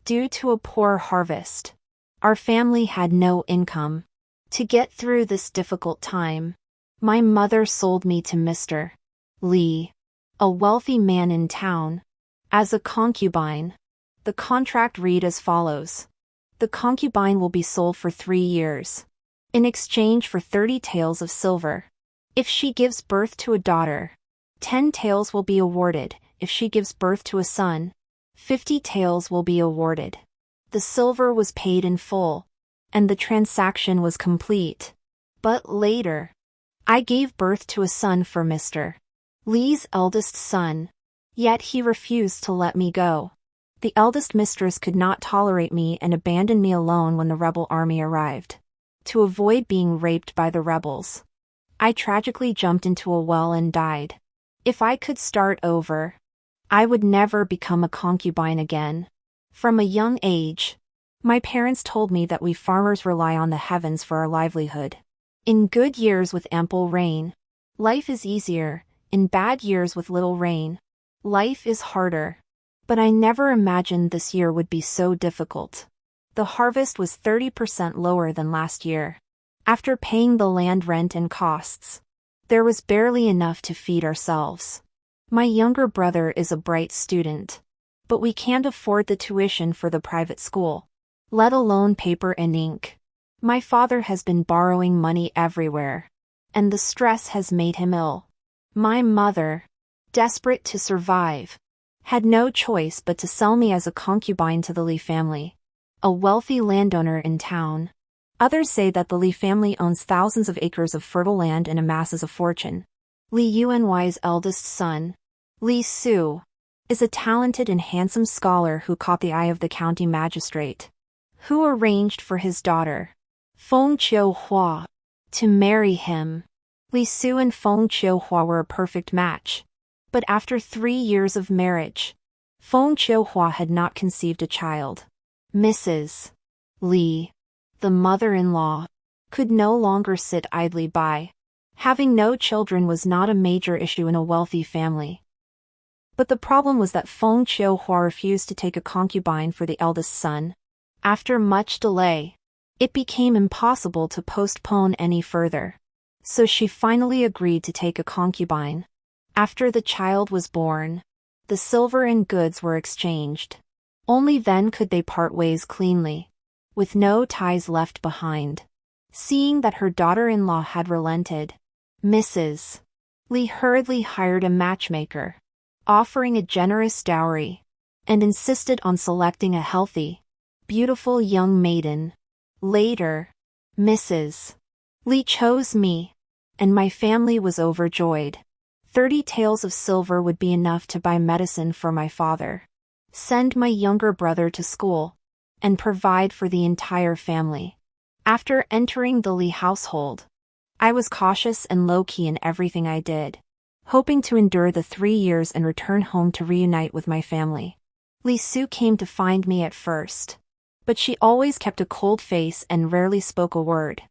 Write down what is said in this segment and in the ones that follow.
Due to a poor harvest, our family had no income. To get through this difficult time, my mother sold me to Mr. Lee, a wealthy man in town, as a concubine. The contract read as follows. The concubine will be sold for 3 years, in exchange for 30 taels of silver. If she gives birth to a daughter, 10 taels will be awarded. If she gives birth to a son, 50 taels will be awarded. The silver was paid in full, and the transaction was complete. But later, I gave birth to a son for Mr. Lee's eldest son, yet he refused to let me go. The eldest mistress could not tolerate me and abandoned me alone when the rebel army arrived. To avoid being raped by the rebels, I tragically jumped into a well and died. If I could start over, I would never become a concubine again. From a young age, my parents told me that we farmers rely on the heavens for our livelihood. In good years with ample rain, life is easier. In bad years with little rain, life is harder. But I never imagined this year would be so difficult. The harvest was 30% lower than last year. After paying the land rent and costs, there was barely enough to feed ourselves. My younger brother is a bright student, but we can't afford the tuition for the private school, let alone paper and ink. My father has been borrowing money everywhere, and the stress has made him ill. My mother, desperate to survive, had no choice but to sell me as a concubine to the Lee family, a wealthy landowner in town. Others say that the Lee family owns thousands of acres of fertile land and amasses a fortune. Lee Yuan's eldest son, Lee Su, is a talented and handsome scholar who caught the eye of the county magistrate, who arranged for his daughter, Feng Qiuhua, to marry him. Lee Su and Feng Qiuhua were a perfect match. But after 3 years of marriage, Feng Qiuhua had not conceived a child. Mrs. Lee, the mother-in-law, could no longer sit idly by. Having no children was not a major issue in a wealthy family. But the problem was that Feng Qiuhua refused to take a concubine for the eldest son. After much delay, it became impossible to postpone any further. So she finally agreed to take a concubine. After the child was born, the silver and goods were exchanged. Only then could they part ways cleanly, with no ties left behind. Seeing that her daughter-in-law had relented, Mrs. Lee hurriedly hired a matchmaker, offering a generous dowry, and insisted on selecting a healthy, beautiful young maiden. Later, Mrs. Lee chose me, and my family was overjoyed. 30 taels of silver would be enough to buy medicine for my father, send my younger brother to school, and provide for the entire family. After entering the Lee household, I was cautious and low-key in everything I did, hoping to endure the 3 years and return home to reunite with my family. Lee Su came to find me at first, but she always kept a cold face and rarely spoke a word.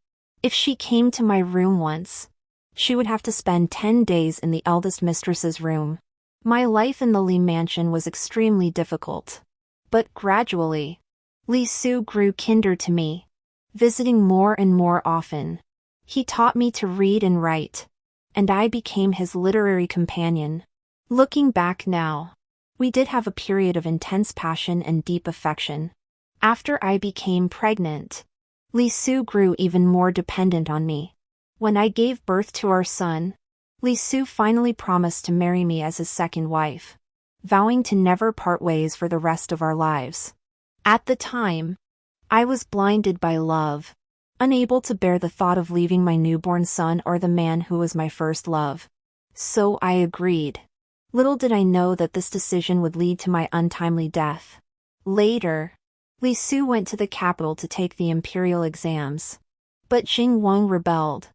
If she came to my room once, she would have to spend 10 days in the eldest mistress's room. My life in the Lee mansion was extremely difficult. But gradually, Lee Su grew kinder to me, visiting more and more often. He taught me to read and write, and I became his literary companion. Looking back now, we did have a period of intense passion and deep affection. After I became pregnant, Lee Su grew even more dependent on me. When I gave birth to our son, Lee Su finally promised to marry me as his second wife, vowing to never part ways for the rest of our lives. At the time, I was blinded by love, unable to bear the thought of leaving my newborn son or the man who was my first love. So I agreed. Little did I know that this decision would lead to my untimely death. Later, Lee Su went to the capital to take the imperial exams. But Jing Wang rebelled,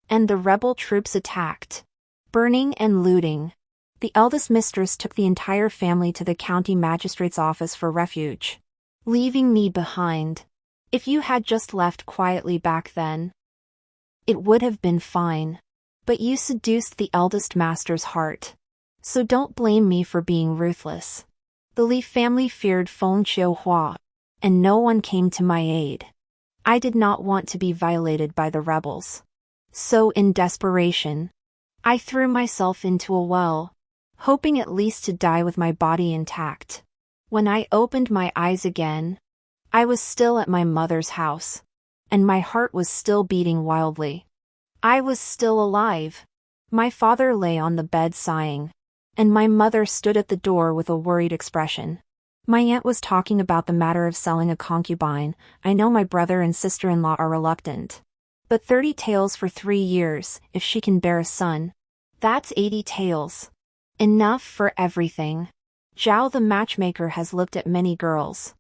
and the rebel troops attacked, burning and looting. The eldest mistress took the entire family to the county magistrate's office for refuge, leaving me behind. If you had just left quietly back then, it would have been fine. But you seduced the eldest master's heart. So don't blame me for being ruthless. The Li family feared Feng Qiuhua, and no one came to my aid. I did not want to be violated by the rebels. So in desperation, I threw myself into a well, hoping at least to die with my body intact. When I opened my eyes again, I was still at my mother's house, and my heart was still beating wildly. I was still alive. My father lay on the bed sighing, and my mother stood at the door with a worried expression. My aunt was talking about the matter of selling a concubine. I know my brother and sister-in-law are reluctant. But 30 taels for 3 years, if she can bear a son. That's 80 taels. Enough for everything. Zhao the matchmaker has looked at many girls,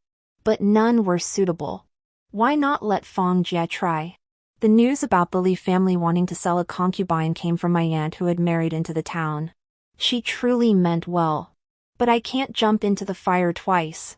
but none were suitable. Why not let Feng Jie try? The news about the Li family wanting to sell a concubine came from my aunt who had married into the town. She truly meant well. But I can't jump into the fire twice.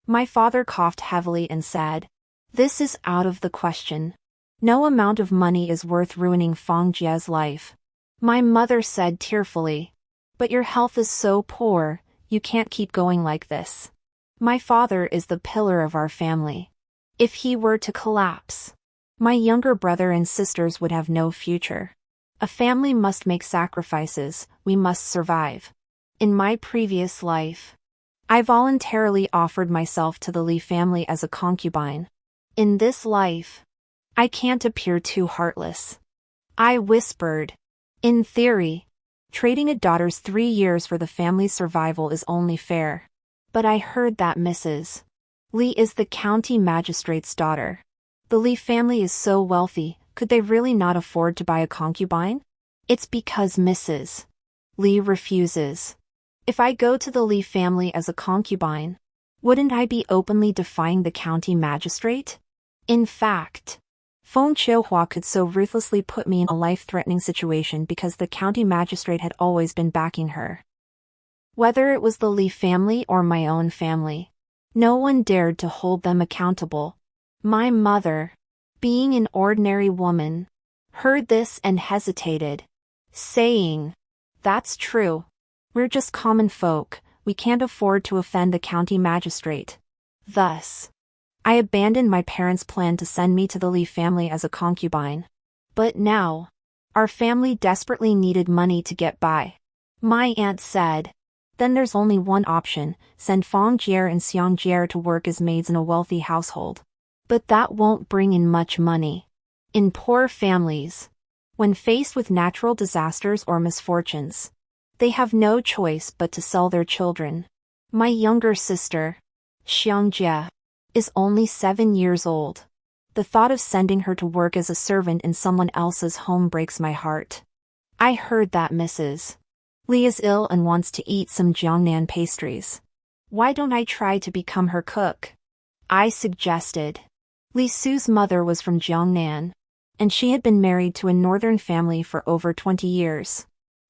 My father coughed heavily and said, "This is out of the question. No amount of money is worth ruining Feng Jie's life." My mother said tearfully, "But your health is so poor, you can't keep going like this. My father is the pillar of our family. If he were to collapse, my younger brother and sisters would have no future. A family must make sacrifices, we must survive. In my previous life, I voluntarily offered myself to the Li family as a concubine. In this life, I can't appear too heartless." I whispered, "In theory, trading a daughter's 3 years for the family's survival is only fair. But I heard that Mrs. Li is the county magistrate's daughter. The Li family is so wealthy, could they really not afford to buy a concubine? It's because Mrs. Li refuses. If I go to the Li family as a concubine, wouldn't I be openly defying the county magistrate? In fact, Feng Qiuhua could so ruthlessly put me in a life-threatening situation because the county magistrate had always been backing her. Whether it was the Li family or my own family, no one dared to hold them accountable. My mother, being an ordinary woman, heard this and hesitated, saying, "That's true. We're just common folk, we can't afford to offend the county magistrate." Thus, I abandoned my parents' plan to send me to the Li family as a concubine. But now, our family desperately needed money to get by. My aunt said, "Then there's only one option, send Feng Jie and Xiang Jie to work as maids in a wealthy household. But that won't bring in much money. In poor families, when faced with natural disasters or misfortunes, they have no choice but to sell their children. My younger sister, Xiang Jie, is only 7 years old. The thought of sending her to work as a servant in someone else's home breaks my heart. I heard that Mrs. Li is ill and wants to eat some Jiangnan pastries. Why don't I try to become her cook?" I suggested. Li Su's mother was from Jiangnan, and she had been married to a northern family for over 20 years.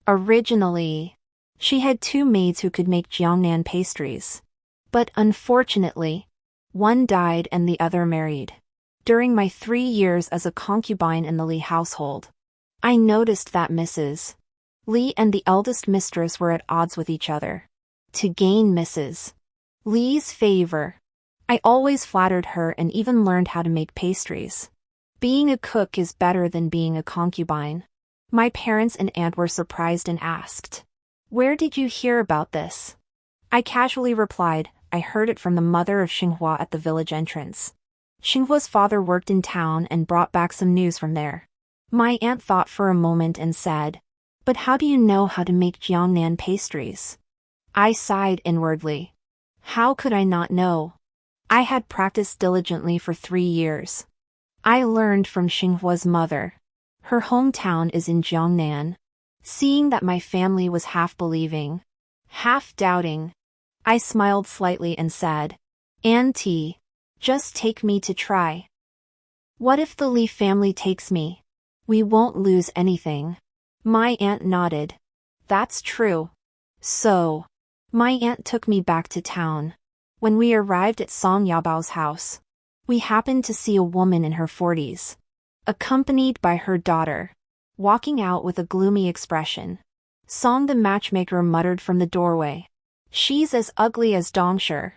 Originally, she had 2 maids who could make Jiangnan pastries. But unfortunately, one died and the other married. During my 3 years as a concubine in the Li household, I noticed that Mrs. Li and the eldest mistress were at odds with each other. To gain Mrs. Li's favor, I always flattered her and even learned how to make pastries. Being a cook is better than being a concubine. My parents and aunt were surprised and asked, "Where did you hear about this?" I casually replied, "I heard it from the mother of Xinghua at the village entrance." Xinghua's father worked in town and brought back some news from there. My aunt thought for a moment and said, "But how do you know how to make Jiangnan pastries?" I sighed inwardly. How could I not know? I had practiced diligently for 3 years. I learned from Xinghua's mother. Her hometown is in Jiangnan. Seeing that my family was half believing, half doubting, I smiled slightly and said, "Auntie, just take me to try." "What if the Li family takes me? We won't lose anything." My aunt nodded. "That's true." So, my aunt took me back to town. When we arrived at Song Yabao's house, we happened to see a woman in her 40s, accompanied by her daughter, walking out with a gloomy expression. Song the matchmaker muttered from the doorway, "She's as ugly as Dongshi."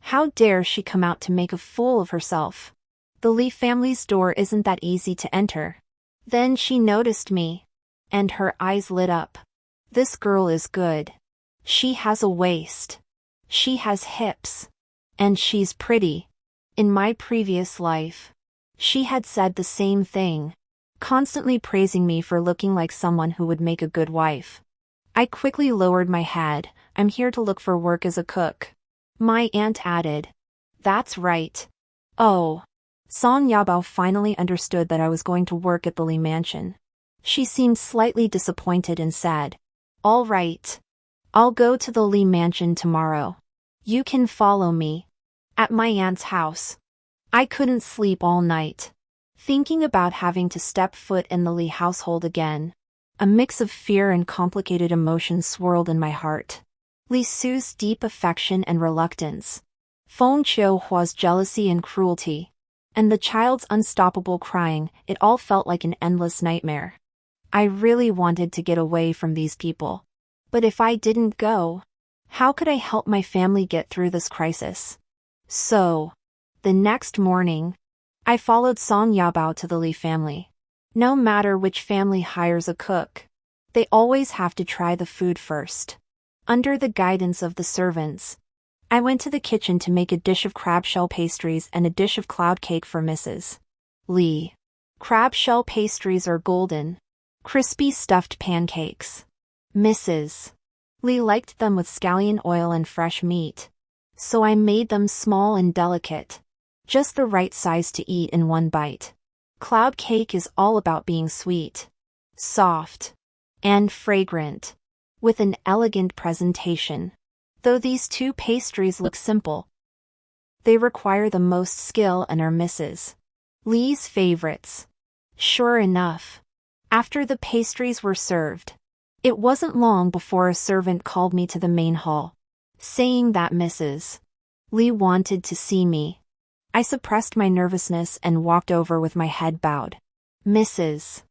How dare she come out to make a fool of herself? The Lee family's door isn't that easy to enter. Then she noticed me. And her eyes lit up. This girl is good. She has a waist. She has hips. And she's pretty. In my previous life, she had said the same thing, constantly praising me for looking like someone who would make a good wife. I quickly lowered my head. I'm here to look for work as a cook. My aunt added. That's right. Oh. Song Yabao finally understood that I was going to work at the Lee mansion. She seemed slightly disappointed and said, All right. I'll go to the Lee mansion tomorrow. You can follow me. At my aunt's house. I couldn't sleep all night, thinking about having to step foot in the Lee household again. A mix of fear and complicated emotions swirled in my heart. Lee Su's deep affection and reluctance. Feng Qiuhua's jealousy and cruelty. And the child's unstoppable crying, it all felt like an endless nightmare. I really wanted to get away from these people. But if I didn't go, how could I help my family get through this crisis? So, the next morning, I followed Song Yabao to the Lee family. No matter which family hires a cook, they always have to try the food first. Under the guidance of the servants, I went to the kitchen to make a dish of crab shell pastries and a dish of cloud cake for Mrs. Lee. Crab shell pastries are golden, crispy stuffed pancakes. Mrs. Lee liked them with scallion oil and fresh meat, so I made them small and delicate, just the right size to eat in one bite. Cloud cake is all about being sweet, soft, and fragrant, with an elegant presentation. Though these two pastries look simple, they require the most skill and are Mrs. Lee's favorites. Sure enough, after the pastries were served, it wasn't long before a servant called me to the main hall, saying that Mrs. Lee wanted to see me. I suppressed my nervousness and walked over with my head bowed. Mrs.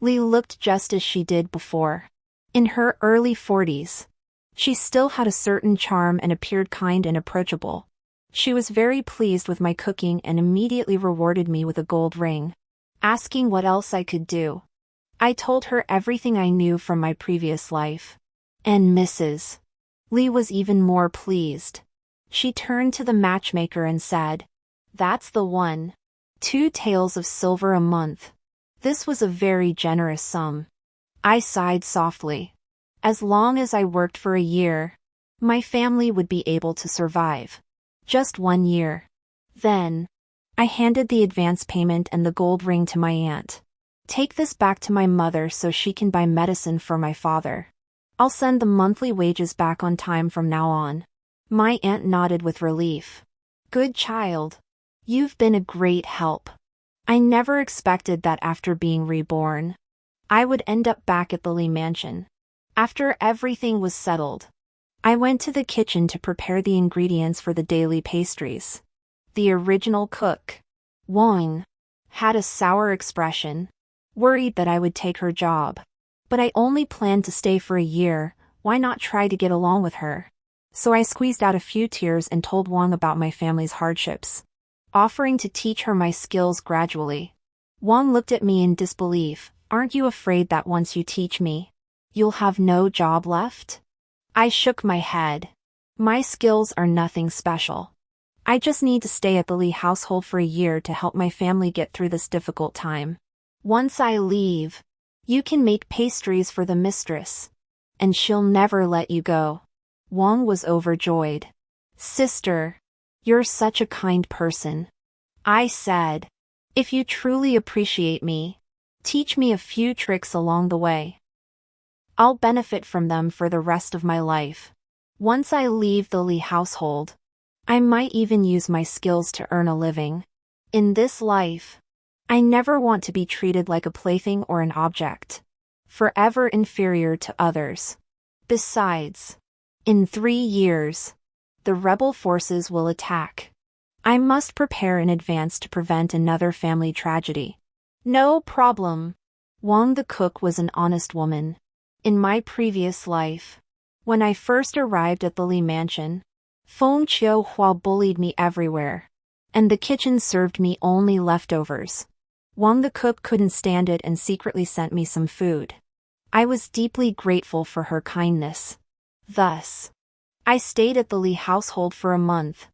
Lee looked just as she did before. In her early 40s, she still had a certain charm and appeared kind and approachable. She was very pleased with my cooking and immediately rewarded me with a gold ring, asking what else I could do. I told her everything I knew from my previous life. And Mrs. Lee was even more pleased. She turned to the matchmaker and said, That's the one. 2 taels of silver a month. This was a very generous sum. I sighed softly. As long as I worked for a year, my family would be able to survive. Just 1 year. Then, I handed the advance payment and the gold ring to my aunt. Take this back to my mother so she can buy medicine for my father. I'll send the monthly wages back on time from now on. My aunt nodded with relief. Good child. You've been a great help. I never expected that after being reborn, I would end up back at the Lee mansion. After everything was settled, I went to the kitchen to prepare the ingredients for the daily pastries. The original cook, Wang, had a sour expression, worried that I would take her job. But I only planned to stay for a year, why not try to get along with her? So I squeezed out a few tears and told Wang about my family's hardships, offering to teach her my skills gradually. Wang looked at me in disbelief. Aren't you afraid that once you teach me, you'll have no job left? I shook my head. My skills are nothing special. I just need to stay at the Lee household for a year to help my family get through this difficult time. Once I leave, you can make pastries for the mistress, and she'll never let you go. Wang was overjoyed. Sister, you're such a kind person. I said, if you truly appreciate me, teach me a few tricks along the way. I'll benefit from them for the rest of my life. Once I leave the Lee household, I might even use my skills to earn a living. In this life, I never want to be treated like a plaything or an object, forever inferior to others. Besides, in 3 years, the rebel forces will attack. I must prepare in advance to prevent another family tragedy. No problem. Wang the cook was an honest woman. In my previous life, when I first arrived at the Lee mansion, Feng Qiuhua bullied me everywhere. And the kitchen served me only leftovers. Wang the cook couldn't stand it and secretly sent me some food. I was deeply grateful for her kindness. Thus, I stayed at the Li household for a month,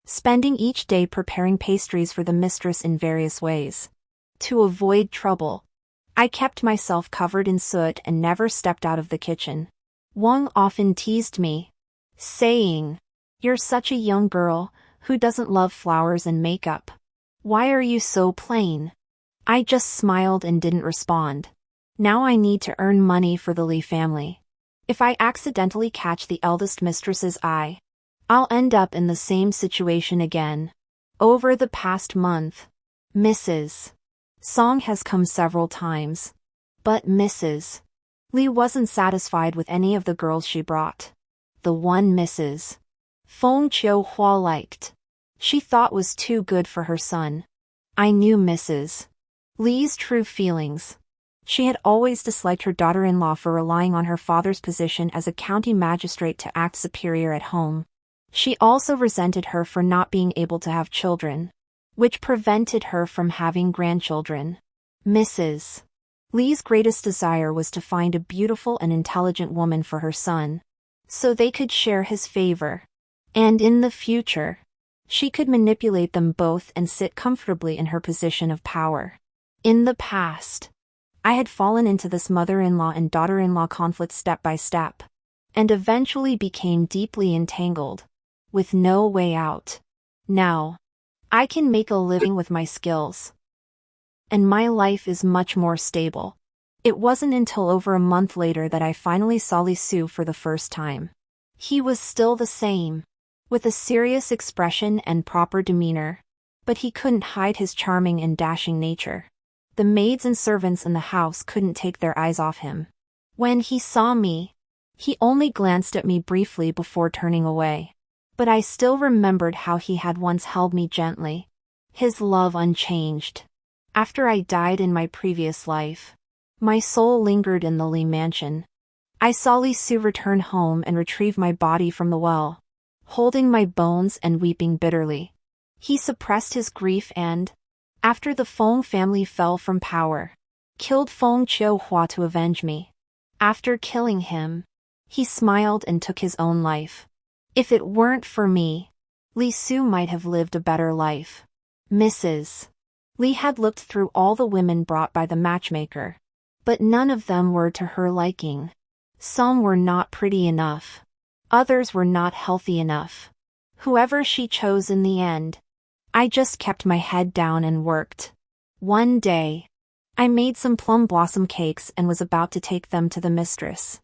spending each day preparing pastries for the mistress in various ways. To avoid trouble, I kept myself covered in soot and never stepped out of the kitchen. Wang often teased me, saying, "You're such a young girl, who doesn't love flowers and makeup? Why are you so plain?" I just smiled and didn't respond. Now I need to earn money for the Li family. If I accidentally catch the eldest mistress's eye, I'll end up in the same situation again. Over the past month, Mrs. Song has come several times. But Mrs. Li wasn't satisfied with any of the girls she brought. The one Mrs. Feng Qiuhua liked, she thought was too good for her son. I knew Mrs. Li's true feelings. She had always disliked her daughter-in-law for relying on her father's position as a county magistrate to act superior at home. She also resented her for not being able to have children, which prevented her from having grandchildren. Mrs. Li's greatest desire was to find a beautiful and intelligent woman for her son, so they could share his favor. And in the future, she could manipulate them both and sit comfortably in her position of power. In the past, I had fallen into this mother-in-law and daughter-in-law conflict step by step, and eventually became deeply entangled, with no way out. Now, I can make a living with my skills, and my life is much more stable. It wasn't until over a month later that I finally saw Li Su for the first time. He was still the same, with a serious expression and proper demeanor, but he couldn't hide his charming and dashing nature. The maids and servants in the house couldn't take their eyes off him. When he saw me, he only glanced at me briefly before turning away. But I still remembered how he had once held me gently, his love unchanged. After I died in my previous life, my soul lingered in the Li mansion. I saw Li Su return home and retrieve my body from the well, holding my bones and weeping bitterly. He suppressed his grief and, after the Feng family fell from power, killed Feng Qiuhua to avenge me. After killing him, he smiled and took his own life. If it weren't for me, Li Su might have lived a better life. Mrs. Li had looked through all the women brought by the matchmaker, but none of them were to her liking. Some were not pretty enough. Others were not healthy enough. Whoever she chose in the end, I just kept my head down and worked. One day, I made some plum blossom cakes and was about to take them to the mistress.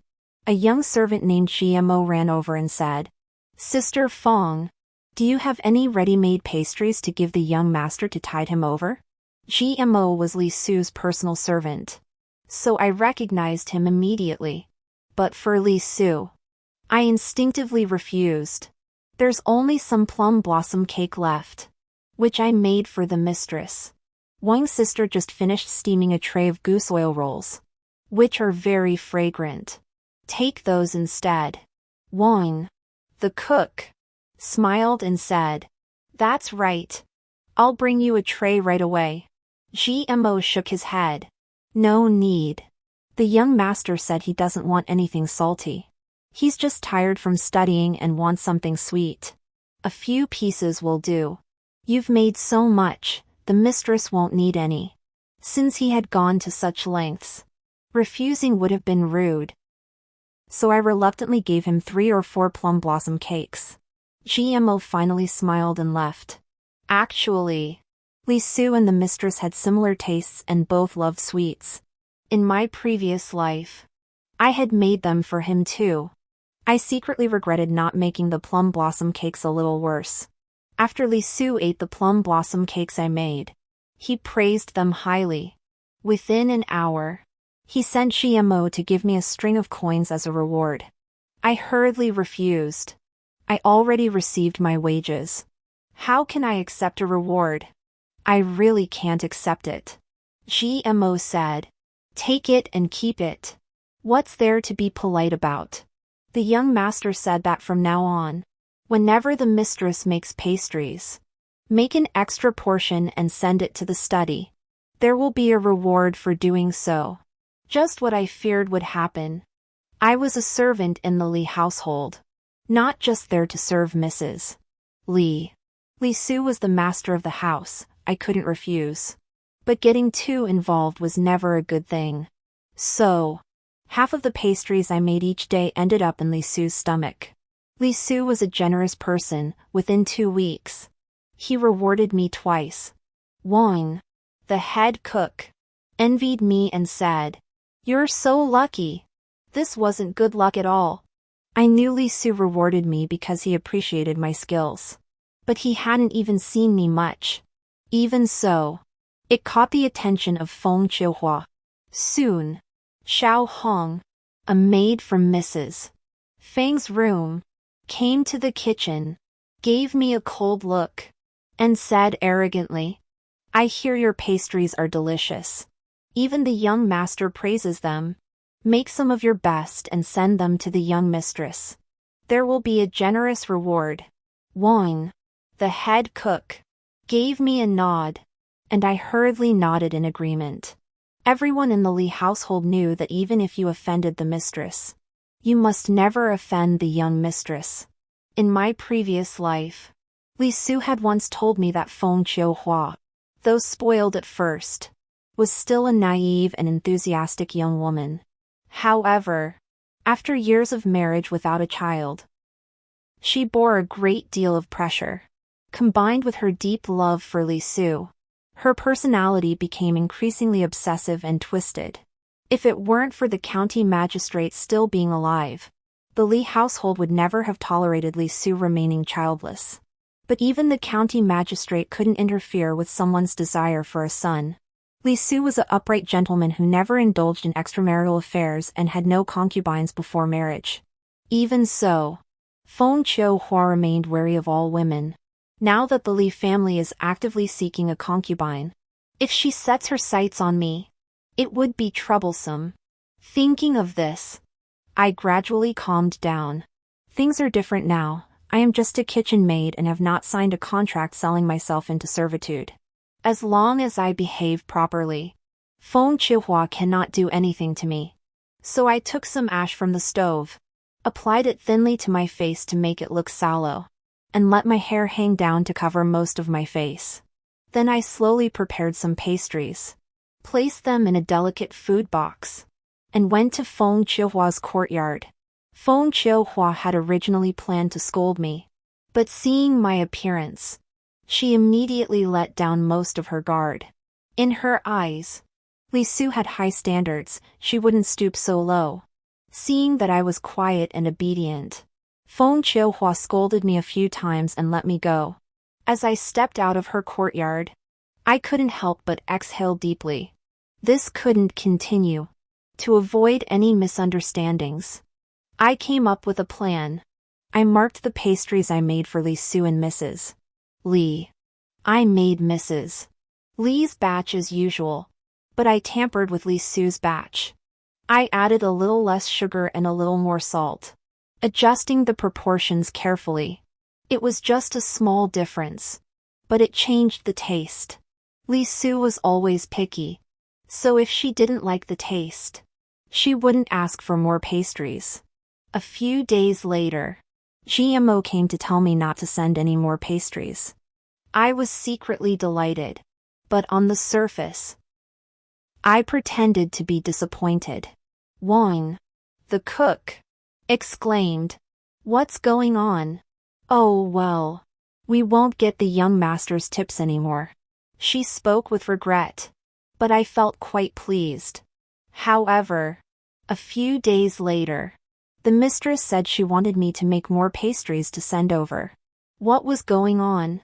A young servant named GMO ran over and said, "Sister Feng, do you have any ready-made pastries to give the young master to tide him over?" GMO was Li Su's personal servant, so I recognized him immediately. But for Li Su, I instinctively refused. There's only some plum blossom cake left, which I made for the mistress. Wang's sister just finished steaming a tray of goose oil rolls, which are very fragrant. Take those instead. Wang, the cook, smiled and said, "That's right. I'll bring you a tray right away." GMO shook his head. "No need. The young master said he doesn't want anything salty. He's just tired from studying and wants something sweet. A few pieces will do. You've made so much, the mistress won't need any." Since he had gone to such lengths, refusing would have been rude. So I reluctantly gave him 3 or 4 plum blossom cakes. GMO finally smiled and left. Actually, Li Su and the mistress had similar tastes and both loved sweets. In my previous life, I had made them for him too. I secretly regretted not making the plum blossom cakes a little worse. After Li Su ate the plum blossom cakes I made, he praised them highly. Within an hour, he sent GMO to give me a string of coins as a reward. I hurriedly refused. I already received my wages. How can I accept a reward? I really can't accept it. GMO said, "Take it and keep it. What's there to be polite about?" The young master said that from now on, Whenever the mistress makes pastries, make an extra portion and send it to the study. There will be a reward for doing so. Just what I feared would happen. I was a servant in the Li household, not just there to serve Mrs. Li. Li Su was the master of the house, I couldn't refuse. But getting too involved was never a good thing. So, half of the pastries I made each day ended up in Li Su's stomach. Li Su was a generous person. Within 2 weeks, he rewarded me twice. Wang, the head cook, envied me and said, "You're so lucky." This wasn't good luck at all. I knew Li Su rewarded me because he appreciated my skills. But he hadn't even seen me much. Even so, it caught the attention of Feng Qiuhua. Soon, Xiao Hong, a maid from Mrs. Feng's room, came to the kitchen, gave me a cold look, and said arrogantly, "I hear your pastries are delicious. Even the young master praises them. Make some of your best and send them to the young mistress. There will be a generous reward." Wang, the head cook, gave me a nod, and I hurriedly nodded in agreement. Everyone in the Li household knew that even if you offended the mistress, you must never offend the young mistress. In my previous life, Li Su had once told me that Feng Qiuhua, though spoiled at first, was still a naive and enthusiastic young woman. However, after years of marriage without a child, she bore a great deal of pressure. Combined with her deep love for Li Su, her personality became increasingly obsessive and twisted. If it weren't for the county magistrate still being alive, the Li household would never have tolerated Li Su remaining childless. But even the county magistrate couldn't interfere with someone's desire for a son. Li Su was an upright gentleman who never indulged in extramarital affairs and had no concubines before marriage. Even so, Feng Qiuhua remained wary of all women. Now that the Li family is actively seeking a concubine, if she sets her sights on me, it would be troublesome. Thinking of this, I gradually calmed down. Things are different now. I am just a kitchen maid and have not signed a contract selling myself into servitude. As long as I behave properly, Feng Qiuhua cannot do anything to me. So I took some ash from the stove, applied it thinly to my face to make it look sallow, and let my hair hang down to cover most of my face. Then I slowly prepared some pastries, placed them in a delicate food box, and went to Feng Qiuhua's courtyard. Feng Qiuhua had originally planned to scold me, but seeing my appearance, she immediately let down most of her guard. In her eyes, Li Su had high standards. She wouldn't stoop so low. Seeing that I was quiet and obedient, Feng Qiuhua scolded me a few times and let me go. As I stepped out of her courtyard, I couldn't help but exhale deeply. This couldn't continue. To avoid any misunderstandings, I came up with a plan. I marked the pastries I made for Li Su and Mrs. Li. I made Mrs. Li's batch as usual, but I tampered with Li Su's batch. I added a little less sugar and a little more salt, adjusting the proportions carefully. It was just a small difference, but it changed the taste. Li Su was always picky, so if she didn't like the taste, she wouldn't ask for more pastries. A few days later, GMO came to tell me not to send any more pastries. I was secretly delighted, but on the surface, I pretended to be disappointed. Wang, the cook, exclaimed, "What's going on?" "Oh well, we won't get the young master's tips anymore." She spoke with regret, but I felt quite pleased. However, a few days later, the mistress said she wanted me to make more pastries to send over. What was going on?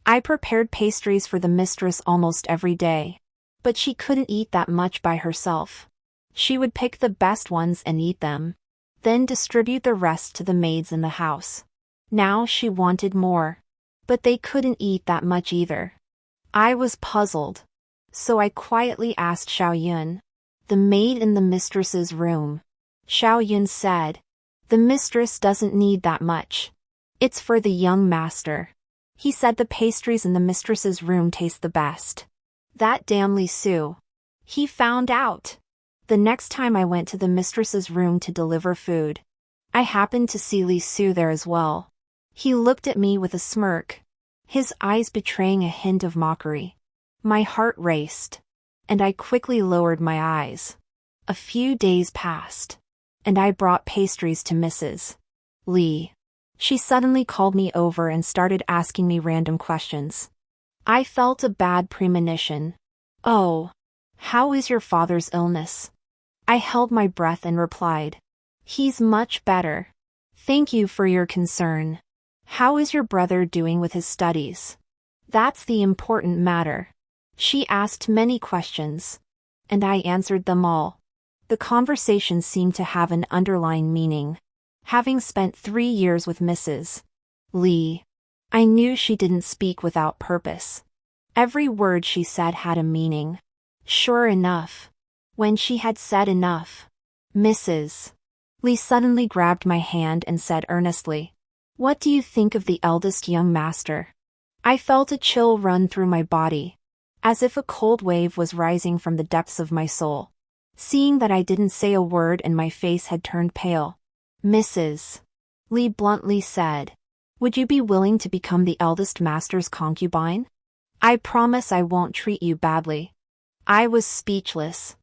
I prepared pastries for the mistress almost every day, but she couldn't eat that much by herself. She would pick the best ones and eat them, then distribute the rest to the maids in the house. Now she wanted more, but they couldn't eat that much either. I was puzzled, so I quietly asked Xiao Yun, the maid in the mistress's room. Xiao Yun said, "The mistress doesn't need that much. It's for the young master. He said the pastries in the mistress's room taste the best. That damn Lee Sue. He found out. The next time I went to the mistress's room to deliver food, I happened to see Lee Sue there as well. He looked at me with a smirk, his eyes betraying a hint of mockery. My heart raced, and I quickly lowered my eyes. A few days passed, and I brought pastries to Mrs. Lee. She suddenly called me over and started asking me random questions. I felt a bad premonition. "Oh, how is your father's illness?" I held my breath and replied, "He's much better. Thank you for your concern. How is your brother doing with his studies?" "That's the important matter." She asked many questions, and I answered them all. The conversation seemed to have an underlying meaning. Having spent 3 years with Mrs. Lee, I knew she didn't speak without purpose. Every word she said had a meaning. Sure enough, when she had said enough, Mrs. Lee suddenly grabbed my hand and said earnestly, "What do you think of the eldest young master?" I felt a chill run through my body, as if a cold wave was rising from the depths of my soul. Seeing that I didn't say a word and my face had turned pale, Mrs. Lee bluntly said, "Would you be willing to become the eldest master's concubine? I promise I won't treat you badly." I was speechless.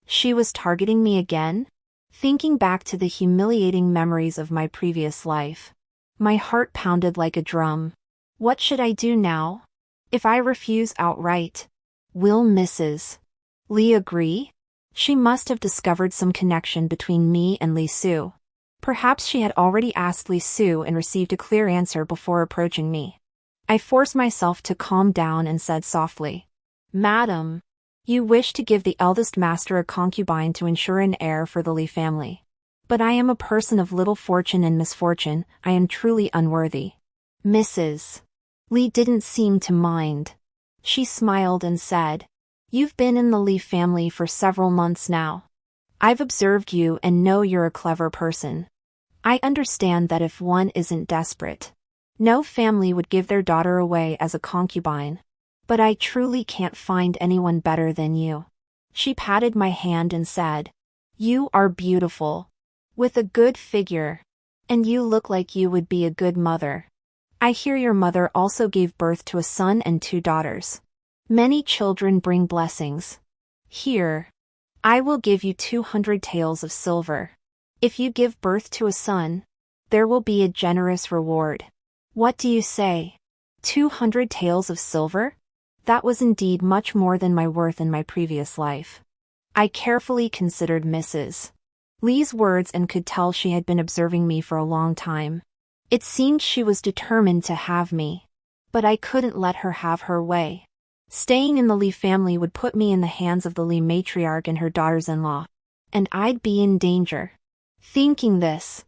She was targeting me again? Thinking back to the humiliating memories of my previous life, my heart pounded like a drum. What should I do now? If I refuse outright, will Mrs. Lee agree? She must have discovered some connection between me and Lee Sue. Perhaps she had already asked Lee Sue and received a clear answer before approaching me. I forced myself to calm down and said softly, "Madam, you wish to give the eldest master a concubine to ensure an heir for the Lee family. But I am a person of little fortune and misfortune. I am truly unworthy." Mrs. Lee didn't seem to mind. She smiled and said, "You've been in the Lee family for several months now. I've observed you and know you're a clever person. I understand that if one isn't desperate, no family would give their daughter away as a concubine. But I truly can't find anyone better than you." She patted my hand and said, "You are beautiful, with a good figure, and you look like you would be a good mother. I hear your mother also gave birth to a son and 2 daughters. Many children bring blessings. Here, I will give you 200 taels of silver. If you give birth to a son, there will be a generous reward. What do you say? 200 taels of silver? That was indeed much more than my worth in my previous life." I carefully considered Mrs. Lee's words and could tell she had been observing me for a long time. It seemed she was determined to have me. But I couldn't let her have her way. Staying in the Lee family would put me in the hands of the Lee matriarch and her daughters-in-law, and I'd be in danger. Thinking this,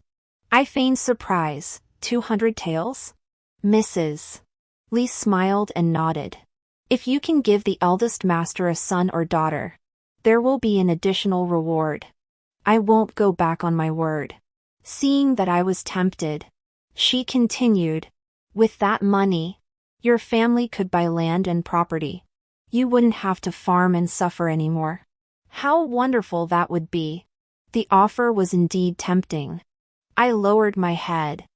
I feigned surprise. 200 taels? Mrs. Lee smiled and nodded. "If you can give the eldest master a son or daughter, there will be an additional reward. I won't go back on my word." Seeing that I was tempted, she continued, "With that money, your family could buy land and property. You wouldn't have to farm and suffer anymore. How wonderful that would be." The offer was indeed tempting. I lowered my head,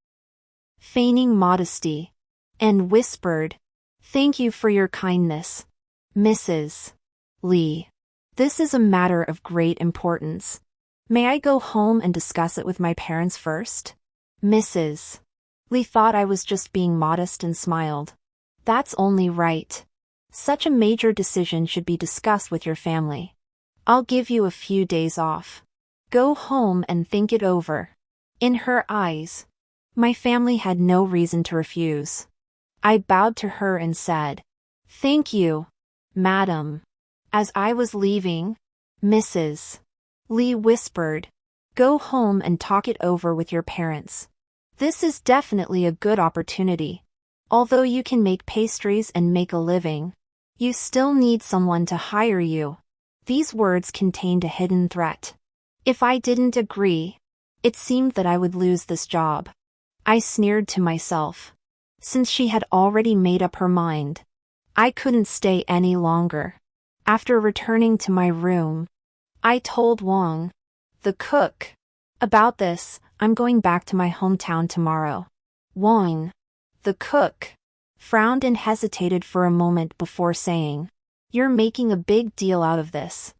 feigning modesty, and whispered, "Thank you for your kindness, Mrs. Lee. This is a matter of great importance. May I go home and discuss it with my parents first?" Mrs. Lee thought I was just being modest and smiled. "That's only right. Such a major decision should be discussed with your family. I'll give you a few days off. Go home and think it over." In her eyes, my family had no reason to refuse. I bowed to her and said, "Thank you, madam." As I was leaving, Mrs. Lee whispered, "Go home and talk it over with your parents. This is definitely a good opportunity. Although you can make pastries and make a living, you still need someone to hire you." These words contained a hidden threat. If I didn't agree, it seemed that I would lose this job. I sneered to myself. Since she had already made up her mind, I couldn't stay any longer. After returning to my room, I told Wang, the cook, about this. I'm going back to my hometown tomorrow. Wang, the cook, frowned and hesitated for a moment before saying, "You're making a big deal out of this.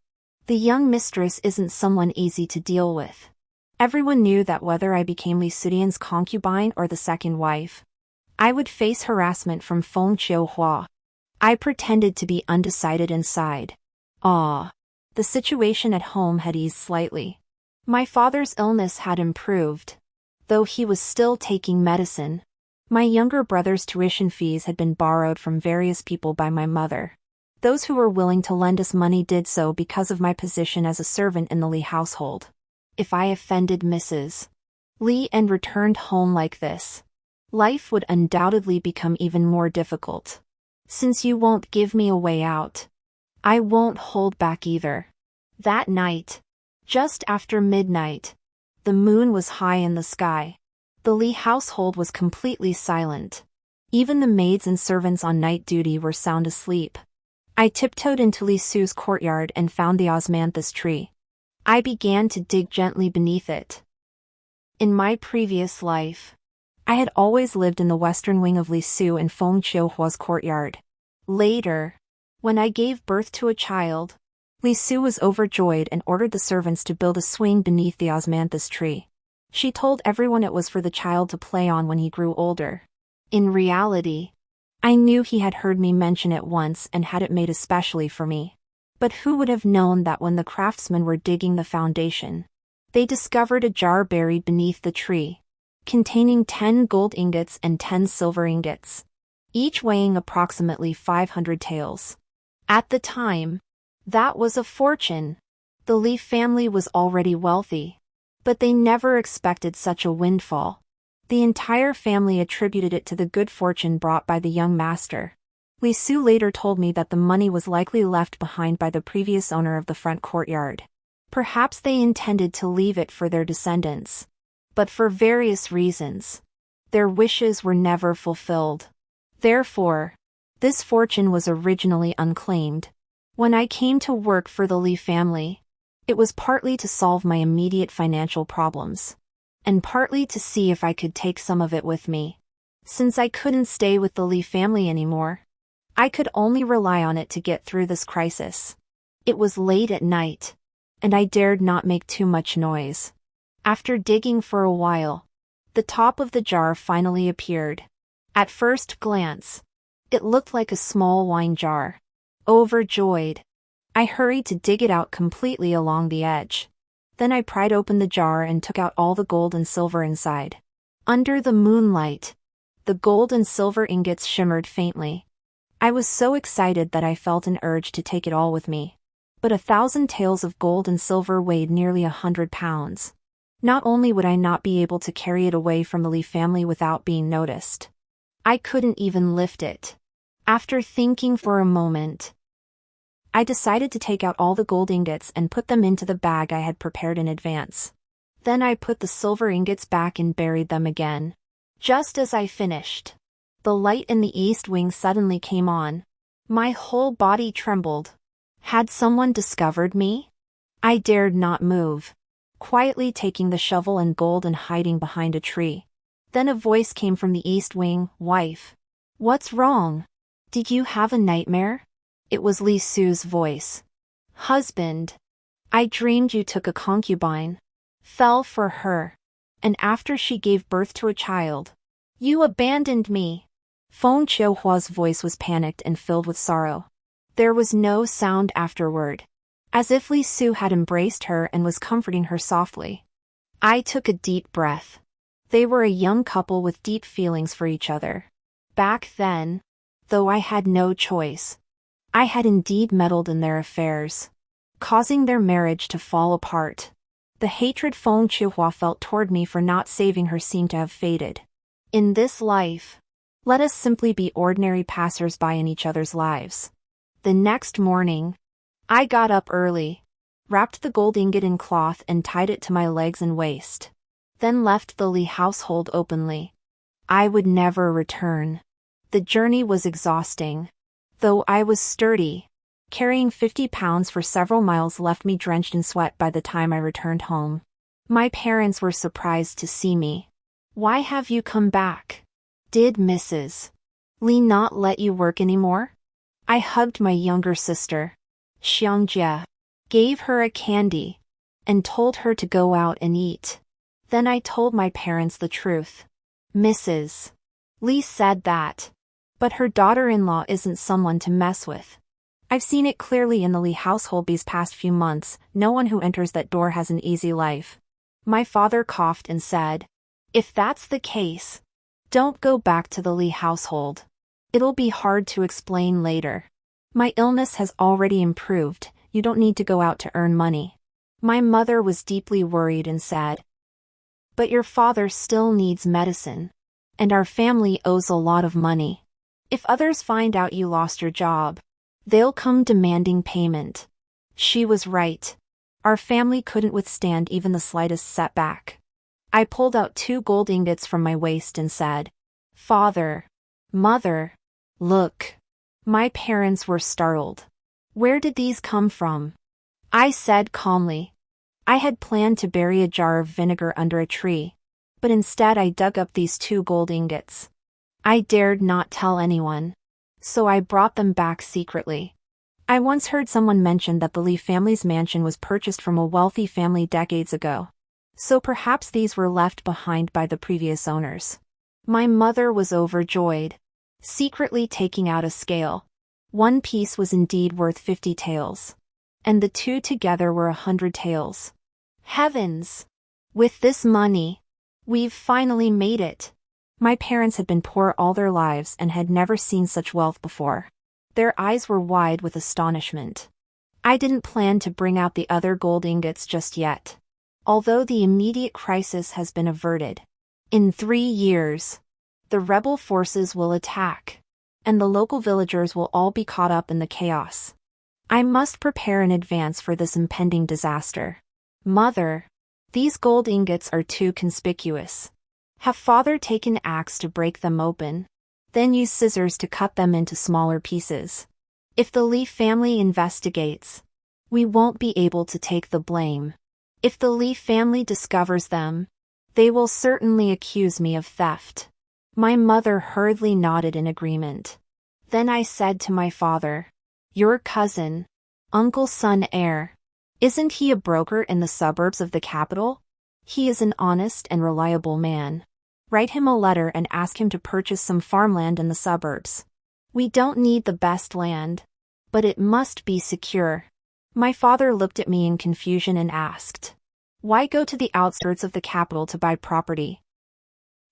The young mistress isn't someone easy to deal with." Everyone knew that whether I became Li Sudian's concubine or the second wife, I would face harassment from Feng Qiuhua. I pretended to be undecided inside. The situation at home had eased slightly. My father's illness had improved, though he was still taking medicine. My younger brother's tuition fees had been borrowed from various people by my mother. Those who were willing to lend us money did so because of my position as a servant in the Li household. If I offended Mrs. Li and returned home like this, life would undoubtedly become even more difficult. Since you won't give me a way out, I won't hold back either. That night, just after midnight, the moon was high in the sky. The Li household was completely silent. Even the maids and servants on night duty were sound asleep. I tiptoed into Li Su's courtyard and found the osmanthus tree. I began to dig gently beneath it. In my previous life, I had always lived in the western wing of Li Su and Feng Qiuhua's courtyard. Later, when I gave birth to a child, Li Su was overjoyed and ordered the servants to build a swing beneath the osmanthus tree. She told everyone it was for the child to play on when he grew older. In reality, I knew he had heard me mention it once and had it made especially for me. But who would have known that when the craftsmen were digging the foundation, they discovered a jar buried beneath the tree, containing 10 gold ingots and 10 silver ingots, each weighing approximately 500 taels. At the time, that was a fortune. The Li family was already wealthy, but they never expected such a windfall. The entire family attributed it to the good fortune brought by the young master. Li Su later told me that the money was likely left behind by the previous owner of the front courtyard. Perhaps they intended to leave it for their descendants, but for various reasons, their wishes were never fulfilled. Therefore, this fortune was originally unclaimed. When I came to work for the Li family, it was partly to solve my immediate financial problems, and partly to see if I could take some of it with me. Since I couldn't stay with the Li family anymore, I could only rely on it to get through this crisis. It was late at night, and I dared not make too much noise. After digging for a while, the top of the jar finally appeared. At first glance, it looked like a small wine jar. Overjoyed, I hurried to dig it out completely along the edge. Then I pried open the jar and took out all the gold and silver inside. Under the moonlight, the gold and silver ingots shimmered faintly. I was so excited that I felt an urge to take it all with me. But 1,000 taels of gold and silver weighed nearly 100 pounds. Not only would I not be able to carry it away from the Li family without being noticed, I couldn't even lift it. After thinking for a moment, I decided to take out all the gold ingots and put them into the bag I had prepared in advance. Then I put the silver ingots back and buried them again. Just as I finished, the light in the east wing suddenly came on. My whole body trembled. Had someone discovered me? I dared not move, quietly taking the shovel and gold and hiding behind a tree. Then a voice came from the east wing. "Wife, what's wrong? Did you have a nightmare?" It was Li Su's voice. "Husband, I dreamed you took a concubine, fell for her, and after she gave birth to a child, you abandoned me." Feng Qiuhua's voice was panicked and filled with sorrow. There was no sound afterward, as if Li Su had embraced her and was comforting her softly. I took a deep breath. They were a young couple with deep feelings for each other. Back then, though I had no choice, I had indeed meddled in their affairs, causing their marriage to fall apart. The hatred Feng Qiuhua felt toward me for not saving her seemed to have faded. In this life, let us simply be ordinary passers-by in each other's lives. The next morning, I got up early, wrapped the gold ingot in cloth and tied it to my legs and waist, then left the Li household openly. I would never return. The journey was exhausting. Though I was sturdy, carrying 50 pounds for several miles left me drenched in sweat by the time I returned home. My parents were surprised to see me. "Why have you come back? Did Mrs. Lee not let you work anymore?" I hugged my younger sister, Xiangjie, gave her a candy, and told her to go out and eat. Then I told my parents the truth. Mrs. Lee said that. But her daughter-in-law isn't someone to mess with. I've seen it clearly in the Lee household these past few months. No one who enters that door has an easy life. My father coughed and said, "If that's the case, don't go back to the Lee household. It'll be hard to explain later. My illness has already improved. You don't need to go out to earn money." My mother was deeply worried and said, "But your father still needs medicine. And our family owes a lot of money. If others find out you lost your job, they'll come demanding payment." She was right. Our family couldn't withstand even the slightest setback. I pulled out 2 gold ingots from my waist and said, "Father, Mother, look." My parents were startled. "Where did these come from?" I said calmly. I had planned to bury a jar of vinegar under a tree, but instead I dug up these 2 gold ingots. I dared not tell anyone, so I brought them back secretly. I once heard someone mention that the Lee family's mansion was purchased from a wealthy family decades ago, so perhaps these were left behind by the previous owners. My mother was overjoyed, secretly taking out a scale. One piece was indeed worth 50 taels, and the 2 together were 100 taels. Heavens! With this money, we've finally made it. My parents had been poor all their lives and had never seen such wealth before. Their eyes were wide with astonishment. I didn't plan to bring out the other gold ingots just yet. Although the immediate crisis has been averted, in 3 years, the rebel forces will attack, and the local villagers will all be caught up in the chaos. I must prepare in advance for this impending disaster. Mother, these gold ingots are too conspicuous. Have father take an axe to break them open, then use scissors to cut them into smaller pieces. If the Lee family investigates, we won't be able to take the blame. If the Lee family discovers them, they will certainly accuse me of theft." My mother hurriedly nodded in agreement. Then I said to my father, "Your cousin, Uncle Sun Heir, isn't he a broker in the suburbs of the capital? He is an honest and reliable man. Write him a letter and ask him to purchase some farmland in the suburbs. We don't need the best land, but it must be secure." My father looked at me in confusion and asked, "Why go to the outskirts of the capital to buy property?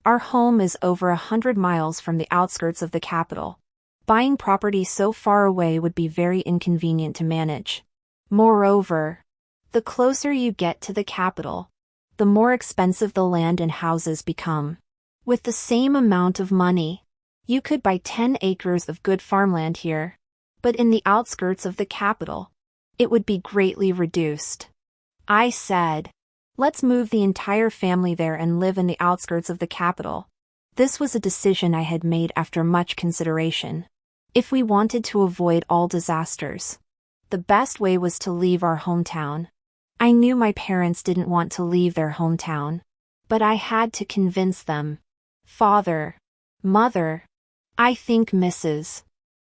Our home is over 100 miles from the outskirts of the capital. Buying property so far away would be very inconvenient to manage. Moreover, the closer you get to the capital, the more expensive the land and houses become. With the same amount of money, you could buy 10 acres of good farmland here, but in the outskirts of the capital, it would be greatly reduced." I said, "Let's move the entire family there and live in the outskirts of the capital." This was a decision I had made after much consideration. If we wanted to avoid all disasters, the best way was to leave our hometown. I knew my parents didn't want to leave their hometown, but I had to convince them. "Father, Mother, I think Mrs.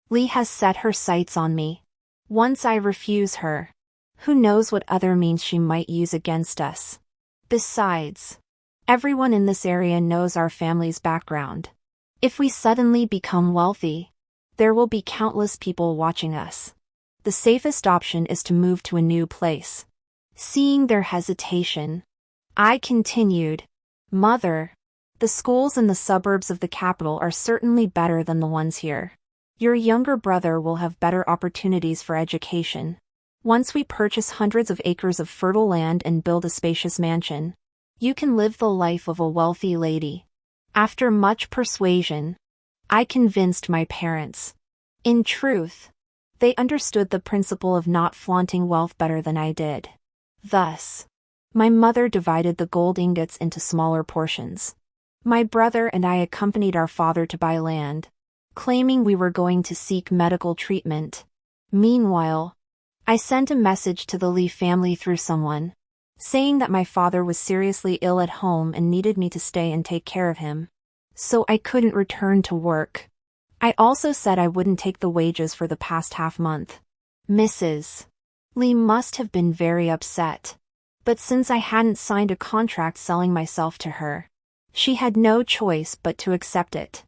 Lee has set her sights on me. Once I refuse her, who knows what other means she might use against us. Besides, everyone in this area knows our family's background. If we suddenly become wealthy, there will be countless people watching us. The safest option is to move to a new place." Seeing their hesitation, I continued, "Mother, the schools in the suburbs of the capital are certainly better than the ones here. Your younger brother will have better opportunities for education. Once we purchase hundreds of acres of fertile land and build a spacious mansion, you can live the life of a wealthy lady." After much persuasion, I convinced my parents. In truth, they understood the principle of not flaunting wealth better than I did. Thus, my mother divided the gold ingots into smaller portions. My brother and I accompanied our father to buy land, claiming we were going to seek medical treatment. Meanwhile, I sent a message to the Lee family through someone, saying that my father was seriously ill at home and needed me to stay and take care of him, so I couldn't return to work. I also said I wouldn't take the wages for the past half month. Mrs. Lee must have been very upset. But since I hadn't signed a contract selling myself to her, she had no choice but to accept it.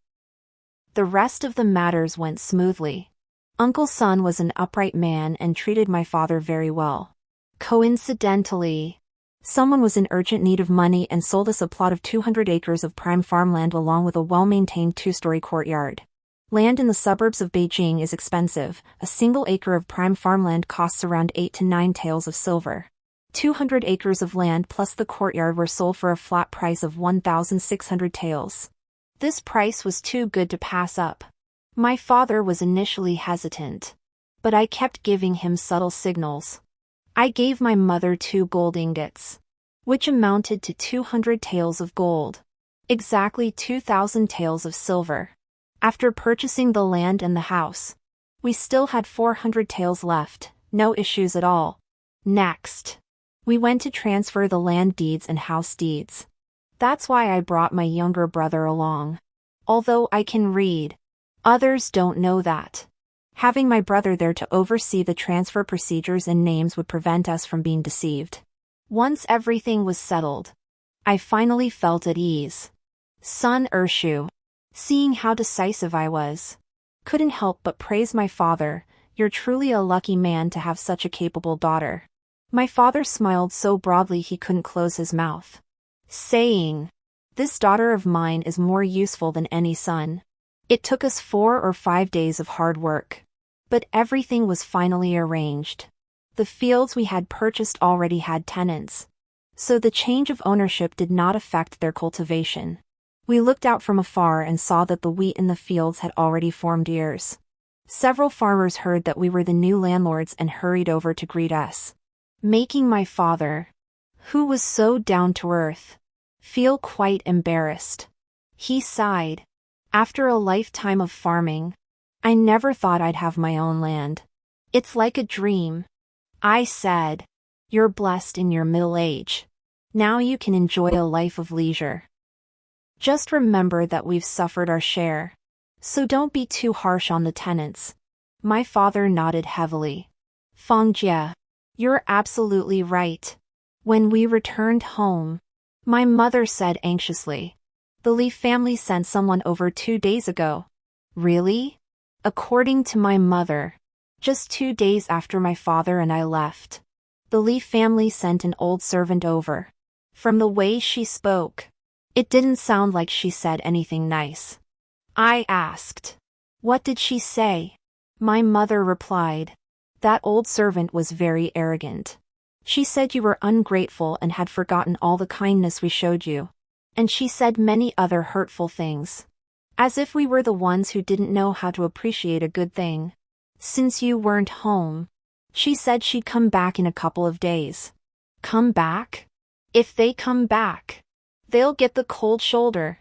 The rest of the matters went smoothly. Uncle Sun was an upright man and treated my father very well. Coincidentally, someone was in urgent need of money and sold us a plot of 200 acres of prime farmland along with a well-maintained two-story courtyard. Land in the suburbs of Beijing is expensive. A single acre of prime farmland costs around 8 to 9 taels of silver. 200 acres of land plus the courtyard were sold for a flat price of 1,600 taels. This price was too good to pass up. My father was initially hesitant, but I kept giving him subtle signals. I gave my mother 2 gold ingots, which amounted to 200 taels of gold, exactly 2,000 taels of silver. After purchasing the land and the house, we still had 400 taels left, no issues at all. Next, we went to transfer the land deeds and house deeds. That's why I brought my younger brother along. Although I can read, others don't know that. Having my brother there to oversee the transfer procedures and names would prevent us from being deceived. Once everything was settled, I finally felt at ease. Sun Urshu, seeing how decisive I was, couldn't help but praise my father. You're truly a lucky man to have such a capable daughter. My father smiled so broadly he couldn't close his mouth, saying, "This daughter of mine is more useful than any son." It took us 4 or 5 days of hard work, but everything was finally arranged. The fields we had purchased already had tenants, so the change of ownership did not affect their cultivation. We looked out from afar and saw that the wheat in the fields had already formed ears. Several farmers heard that we were the new landlords and hurried over to greet us, making my father, who was so down to earth, feel quite embarrassed. He sighed. After a lifetime of farming, I never thought I'd have my own land. It's like a dream. I said, "You're blessed in your middle age. Now you can enjoy a life of leisure. Just remember that we've suffered our share, so don't be too harsh on the tenants." My father nodded heavily. "Fangjie, you're absolutely right." When we returned home, my mother said anxiously, "The Lee family sent someone over 2 days ago." Really? According to my mother, just 2 days after my father and I left, the Lee family sent an old servant over. From the way she spoke, it didn't sound like she said anything nice. I asked, "What did she say?" My mother replied, "That old servant was very arrogant. She said you were ungrateful and had forgotten all the kindness we showed you. And she said many other hurtful things. As if we were the ones who didn't know how to appreciate a good thing. Since you weren't home, she said she'd come back in a couple of days." Come back? If they come back, they'll get the cold shoulder.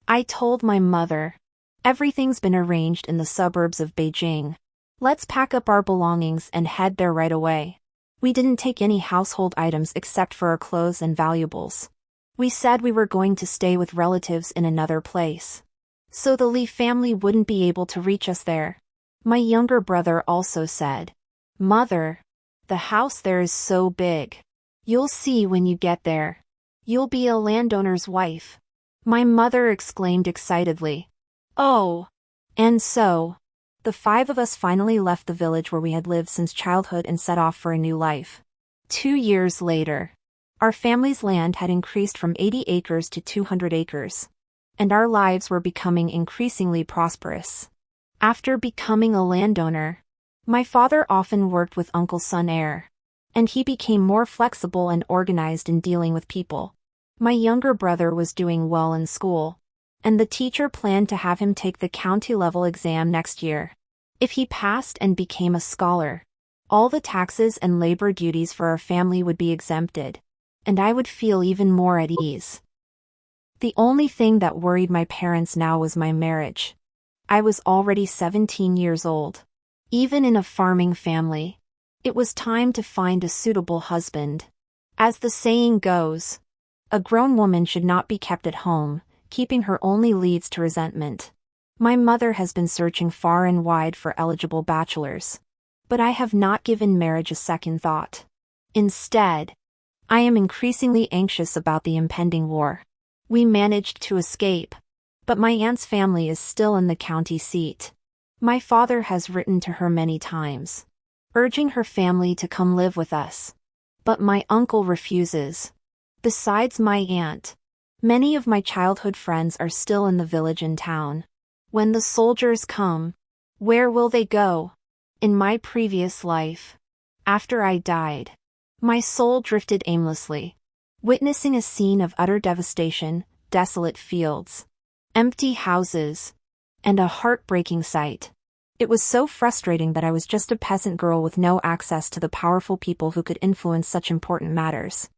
I told my mother, "Everything's been arranged in the suburbs of Beijing. Let's pack up our belongings and head there right away." We didn't take any household items except for our clothes and valuables. We said we were going to stay with relatives in another place, so the Lee family wouldn't be able to reach us there. My younger brother also said, "Mother, the house there is so big. You'll see when you get there. You'll be a landowner's wife." My mother exclaimed excitedly, "Oh!" And so, the 5 of us finally left the village where we had lived since childhood and set off for a new life. 2 years later, our family's land had increased from 80 acres to 200 acres, and our lives were becoming increasingly prosperous. After becoming a landowner, my father often worked with Uncle Sun Air, and he became more flexible and organized in dealing with people. My younger brother was doing well in school, and the teacher planned to have him take the county-level exam next year. If he passed and became a scholar, all the taxes and labor duties for our family would be exempted, and I would feel even more at ease. The only thing that worried my parents now was my marriage. I was already 17 years old. Even in a farming family, it was time to find a suitable husband. As the saying goes, a grown woman should not be kept at home, keeping her only leads to resentment. My mother has been searching far and wide for eligible bachelors. But I have not given marriage a second thought. Instead, I am increasingly anxious about the impending war. We managed to escape, but my aunt's family is still in the county seat. My father has written to her many times, urging her family to come live with us. But my uncle refuses. Besides my aunt, many of my childhood friends are still in the village and town. When the soldiers come, where will they go? In my previous life, after I died, my soul drifted aimlessly, witnessing a scene of utter devastation, desolate fields, empty houses, and a heartbreaking sight. It was so frustrating that I was just a peasant girl with no access to the powerful people who could influence such important matters.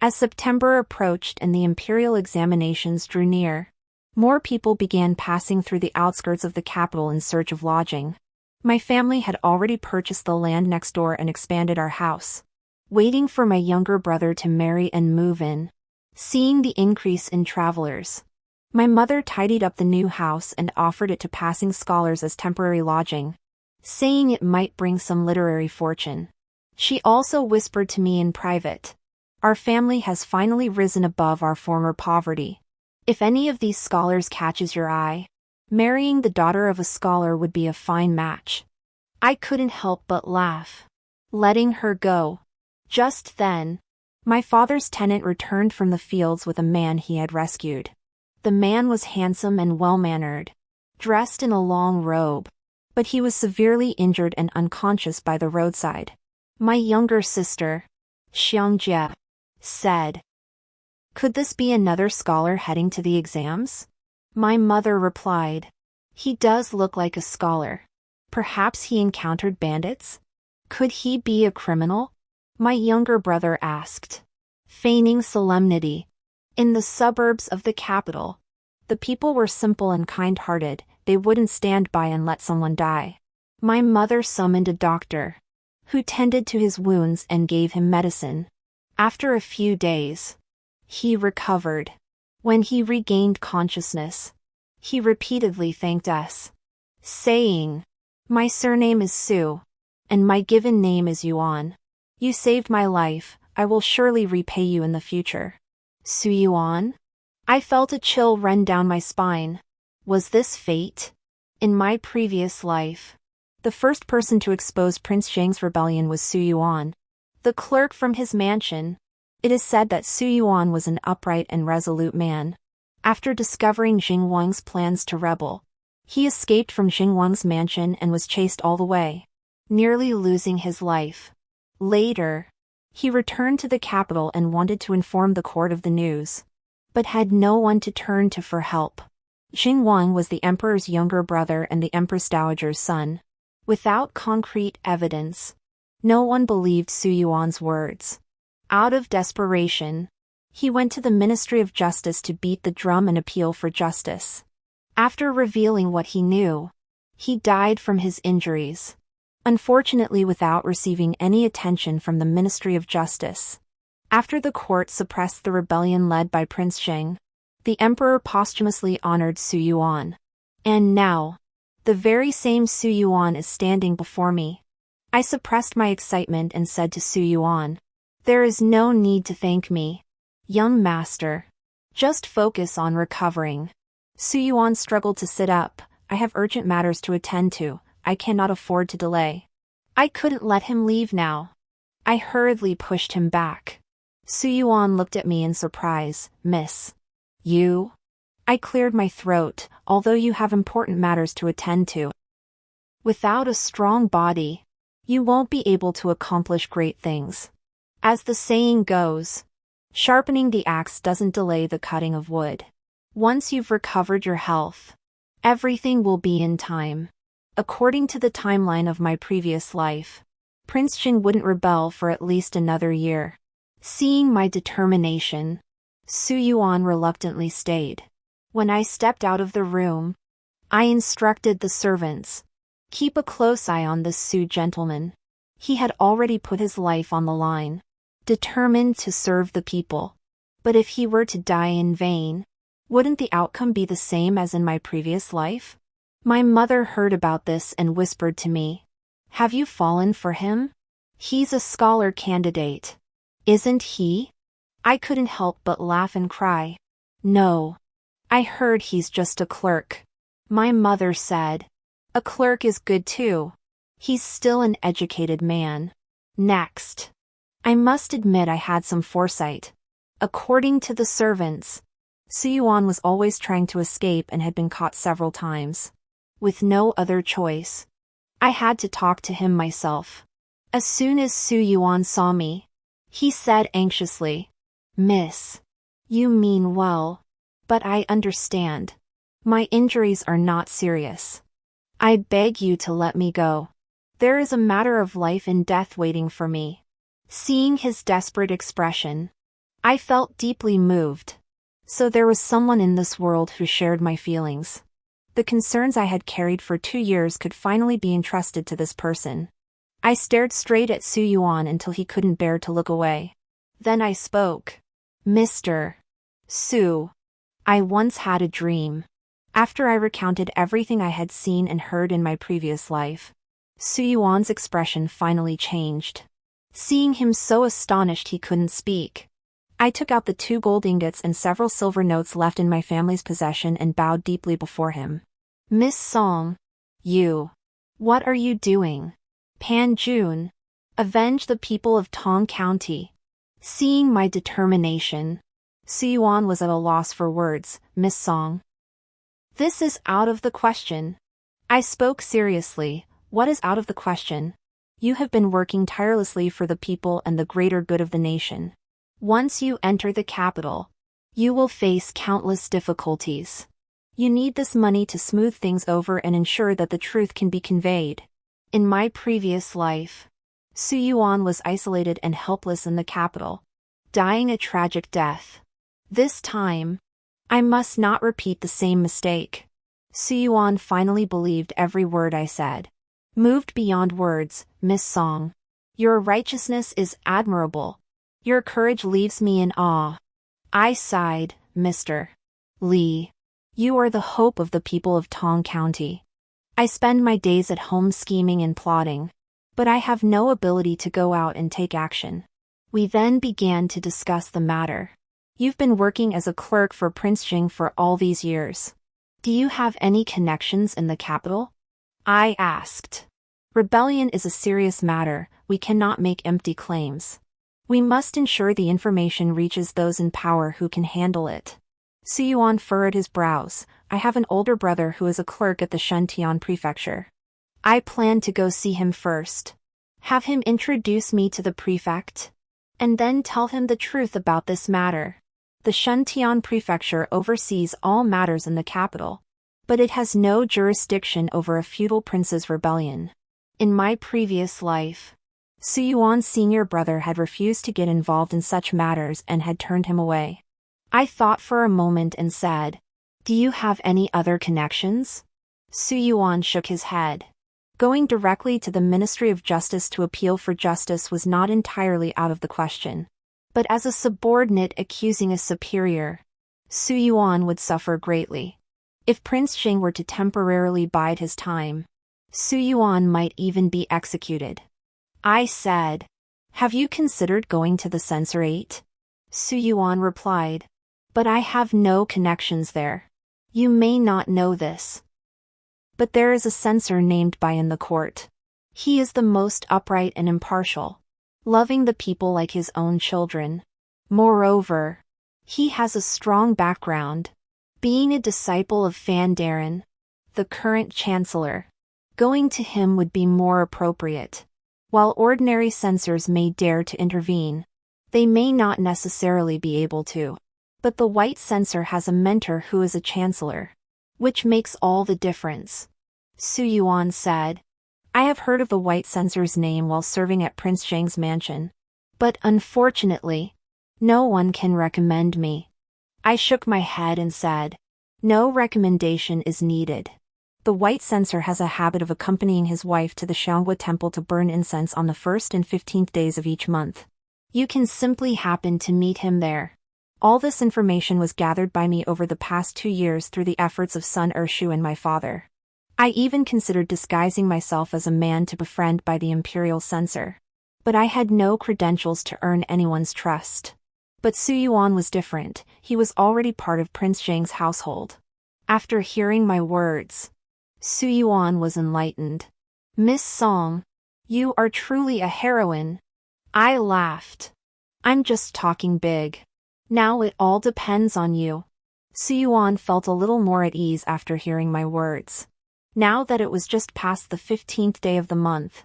As September approached and the imperial examinations drew near, more people began passing through the outskirts of the capital in search of lodging. My family had already purchased the land next door and expanded our house, waiting for my younger brother to marry and move in. Seeing the increase in travelers, my mother tidied up the new house and offered it to passing scholars as temporary lodging, saying it might bring some literary fortune. She also whispered to me in private, "Our family has finally risen above our former poverty. If any of these scholars catches your eye, marrying the daughter of a scholar would be a fine match." I couldn't help but laugh, letting her go. Just then, my father's tenant returned from the fields with a man he had rescued. The man was handsome and well-mannered, dressed in a long robe, but he was severely injured and unconscious by the roadside. My younger sister, Xiangjie, said, "Could this be another scholar heading to the exams?" My mother replied, "He does look like a scholar. Perhaps he encountered bandits? Could he be a criminal?" My younger brother asked, feigning solemnity. In the suburbs of the capital, the people were simple and kind-hearted. They wouldn't stand by and let someone die. My mother summoned a doctor, who tended to his wounds and gave him medicine. After a few days, he recovered. When he regained consciousness, he repeatedly thanked us, saying, "My surname is Su, and my given name is Yuan. You saved my life. I will surely repay you in the future." Su Yuan? I felt a chill run down my spine. Was this fate? In my previous life, the first person to expose Prince Zheng's rebellion was Su Yuan, the clerk from his mansion. It is said that Su Yuan was an upright and resolute man. After discovering Jing Wang's plans to rebel, he escaped from Jing Wang's mansion and was chased all the way, nearly losing his life. Later, he returned to the capital and wanted to inform the court of the news, but had no one to turn to for help. Jing Wang was the emperor's younger brother and the empress dowager's son. Without concrete evidence, no one believed Su Yuan's words. Out of desperation, he went to the Ministry of Justice to beat the drum and appeal for justice. After revealing what he knew, he died from his injuries, unfortunately without receiving any attention from the Ministry of Justice. After the court suppressed the rebellion led by Prince Zheng, the emperor posthumously honored Su Yuan. And now, the very same Su Yuan is standing before me. I suppressed my excitement and said to Su Yuan, "There is no need to thank me, young master. Just focus on recovering." Su Yuan struggled to sit up. "I have urgent matters to attend to. I cannot afford to delay." I couldn't let him leave now. I hurriedly pushed him back. Su Yuan looked at me in surprise. "Miss, you?" I cleared my throat. "Although you have important matters to attend to. Without a strong body, you won't be able to accomplish great things. As the saying goes, sharpening the axe doesn't delay the cutting of wood. Once you've recovered your health, everything will be in time." According to the timeline of my previous life, Prince Jing wouldn't rebel for at least another year. Seeing my determination, Su Yuan reluctantly stayed. When I stepped out of the room, I instructed the servants, "Keep a close eye on this Su gentleman. He had already put his life on the line, determined to serve the people. But if he were to die in vain, wouldn't the outcome be the same as in my previous life?" My mother heard about this and whispered to me, "Have you fallen for him? He's a scholar candidate, isn't he?" I couldn't help but laugh and cry. "No. I heard he's just a clerk." My mother said, "A clerk is good too. He's still an educated man." Next. I must admit I had some foresight. According to the servants, Su Yuan was always trying to escape and had been caught several times. With no other choice, I had to talk to him myself. As soon as Su Yuan saw me, he said anxiously, "Miss, you mean well, but I understand. My injuries are not serious. I beg you to let me go. There is a matter of life and death waiting for me." Seeing his desperate expression, I felt deeply moved. So there was someone in this world who shared my feelings. The concerns I had carried for 2 years could finally be entrusted to this person. I stared straight at Su Yuan until he couldn't bear to look away. Then I spoke. "Mr. Su, I once had a dream." After I recounted everything I had seen and heard in my previous life, Su Yuan's expression finally changed. Seeing him so astonished he couldn't speak, I took out the 2 gold ingots and several silver notes left in my family's possession and bowed deeply before him. "Miss Song, what are you doing?" "Pan Jun, avenge the people of Tong County." Seeing my determination, Su Yuan was at a loss for words. "Miss Song, this is out of the question." I spoke seriously. "What is out of the question?" "You have been working tirelessly for the people and the greater good of the nation. Once you enter the capital, you will face countless difficulties. You need this money to smooth things over and ensure that the truth can be conveyed. In my previous life, Su Yuan was isolated and helpless in the capital, dying a tragic death. This time, I must not repeat the same mistake." Su Yuan finally believed every word I said. Moved beyond words, "Miss Song, your righteousness is admirable. Your courage leaves me in awe." I sighed. "Mr. Li, you are the hope of the people of Tong County. I spend my days at home scheming and plotting, but I have no ability to go out and take action." We then began to discuss the matter. "You've been working as a clerk for Prince Jing for all these years. Do you have any connections in the capital?" I asked. "Rebellion is a serious matter. We cannot make empty claims. We must ensure the information reaches those in power who can handle it." Su Yuan furrowed his brows. "I have an older brother who is a clerk at the Shentian prefecture. I plan to go see him first. Have him introduce me to the prefect, and then tell him the truth about this matter. The Shentian prefecture oversees all matters in the capital, but it has no jurisdiction over a feudal prince's rebellion. In my previous life, Su Yuan's senior brother had refused to get involved in such matters and had turned him away." I thought for a moment and said, "Do you have any other connections?" Su Yuan shook his head. Going directly to the Ministry of Justice to appeal for justice was not entirely out of the question. But as a subordinate accusing a superior, Su Yuan would suffer greatly. If Prince Jing were to temporarily bide his time, Su Yuan might even be executed. I said, "Have you considered going to the censorate?" Su Yuan replied, "But I have no connections there. You may not know this, but there is a censor named Bai in the court. He is the most upright and impartial, loving the people like his own children. Moreover, he has a strong background, being a disciple of Fan Darren, the current chancellor. Going to him would be more appropriate. While ordinary censors may dare to intervene, they may not necessarily be able to. But the white censor has a mentor who is a chancellor, which makes all the difference." Su Yuan said, "I have heard of the white censor's name while serving at Prince Zheng's mansion, but unfortunately, no one can recommend me." I shook my head and said, "No recommendation is needed." The white censor has a habit of accompanying his wife to the Xiangwa temple to burn incense on the 1st and 15th days of each month. You can simply happen to meet him there. All this information was gathered by me over the past 2 years through the efforts of Sun Ershu and my father. I even considered disguising myself as a man to befriend by the imperial censor. But I had no credentials to earn anyone's trust. But Su Yuan was different. He was already part of Prince Zheng's household. After hearing my words, Su Yuan was enlightened. "Miss Song, you are truly a heroine." I laughed. "I'm just talking big. Now it all depends on you." Su Yuan felt a little more at ease after hearing my words. Now that it was just past the 15th day of the month,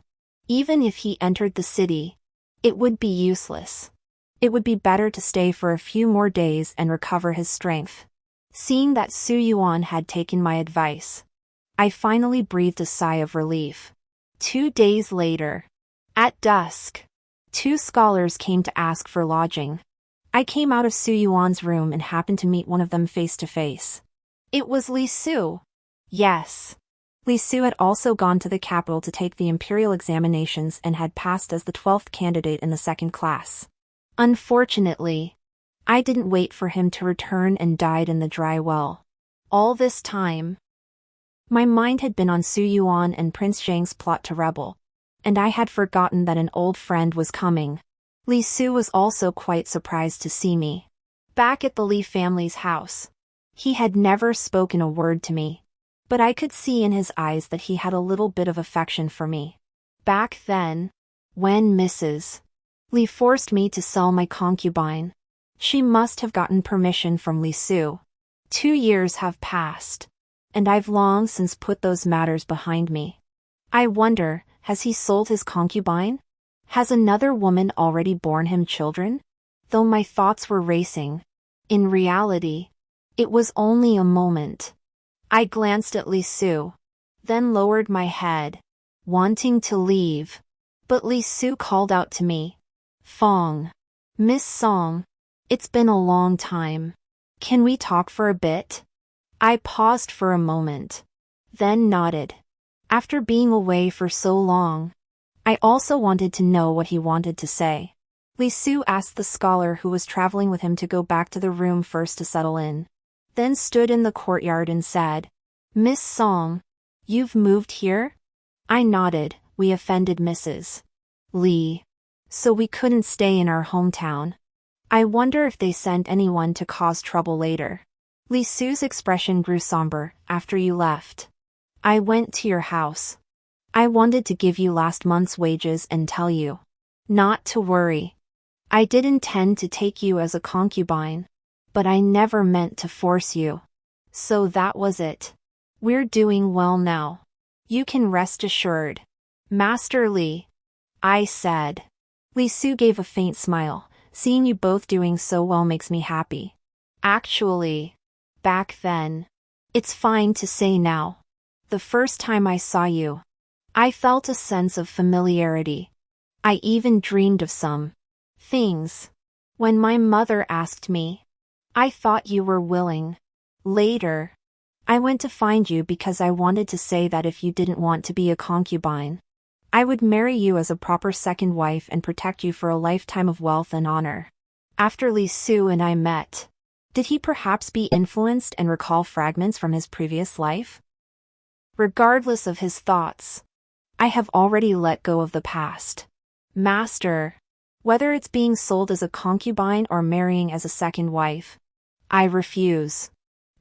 even if he entered the city, it would be useless. It would be better to stay for a few more days and recover his strength. Seeing that Su Yuan had taken my advice, I finally breathed a sigh of relief. 2 days later, at dusk, 2 scholars came to ask for lodging. I came out of Su Yuan's room and happened to meet one of them face to face. It was Li Su. Yes. Li Su had also gone to the capital to take the imperial examinations and had passed as the 12th candidate in the 2nd class. Unfortunately, I didn't wait for him to return and died in the dry well. All this time, my mind had been on Su Yuan and Prince Zheng's plot to rebel, and I had forgotten that an old friend was coming. Li Su was also quite surprised to see me back at the Li family's house. He had never spoken a word to me, but I could see in his eyes that he had a little bit of affection for me. Back then, when Mrs. Li forced me to sell my concubine, she must have gotten permission from Li Su. 2 years have passed, and I've long since put those matters behind me. I wonder, has he sold his concubine? Has another woman already borne him children? Though my thoughts were racing, in reality, it was only a moment. I glanced at Li Su, then lowered my head, wanting to leave. But Li Su called out to me, "Fong. Miss Song. It's been a long time. Can we talk for a bit?" I paused for a moment, then nodded. After being away for so long, I also wanted to know what he wanted to say. Li Su asked the scholar who was traveling with him to go back to the room first to settle in, then stood in the courtyard and said, "Miss Song, you've moved here?" I nodded. "We offended Mrs. Li, so we couldn't stay in our hometown. I wonder if they sent anyone to cause trouble later." Li Su's expression grew somber. "After you left, I went to your house. I wanted to give you last month's wages and tell you not to worry. I did intend to take you as a concubine, but I never meant to force you. So that was it. We're doing well now. You can rest assured." "Master Li," I said. Li Su gave a faint smile. "Seeing you both doing so well makes me happy. Actually, back then, it's fine to say now. The first time I saw you, I felt a sense of familiarity. I even dreamed of some things. When my mother asked me, I thought you were willing. Later, I went to find you because I wanted to say that if you didn't want to be a concubine, I would marry you as a proper second wife and protect you for a lifetime of wealth and honor." After Li Su and I met, did he perhaps be influenced and recall fragments from his previous life? Regardless of his thoughts, I have already let go of the past. "Master, whether it's being sold as a concubine or marrying as a second wife, I refuse.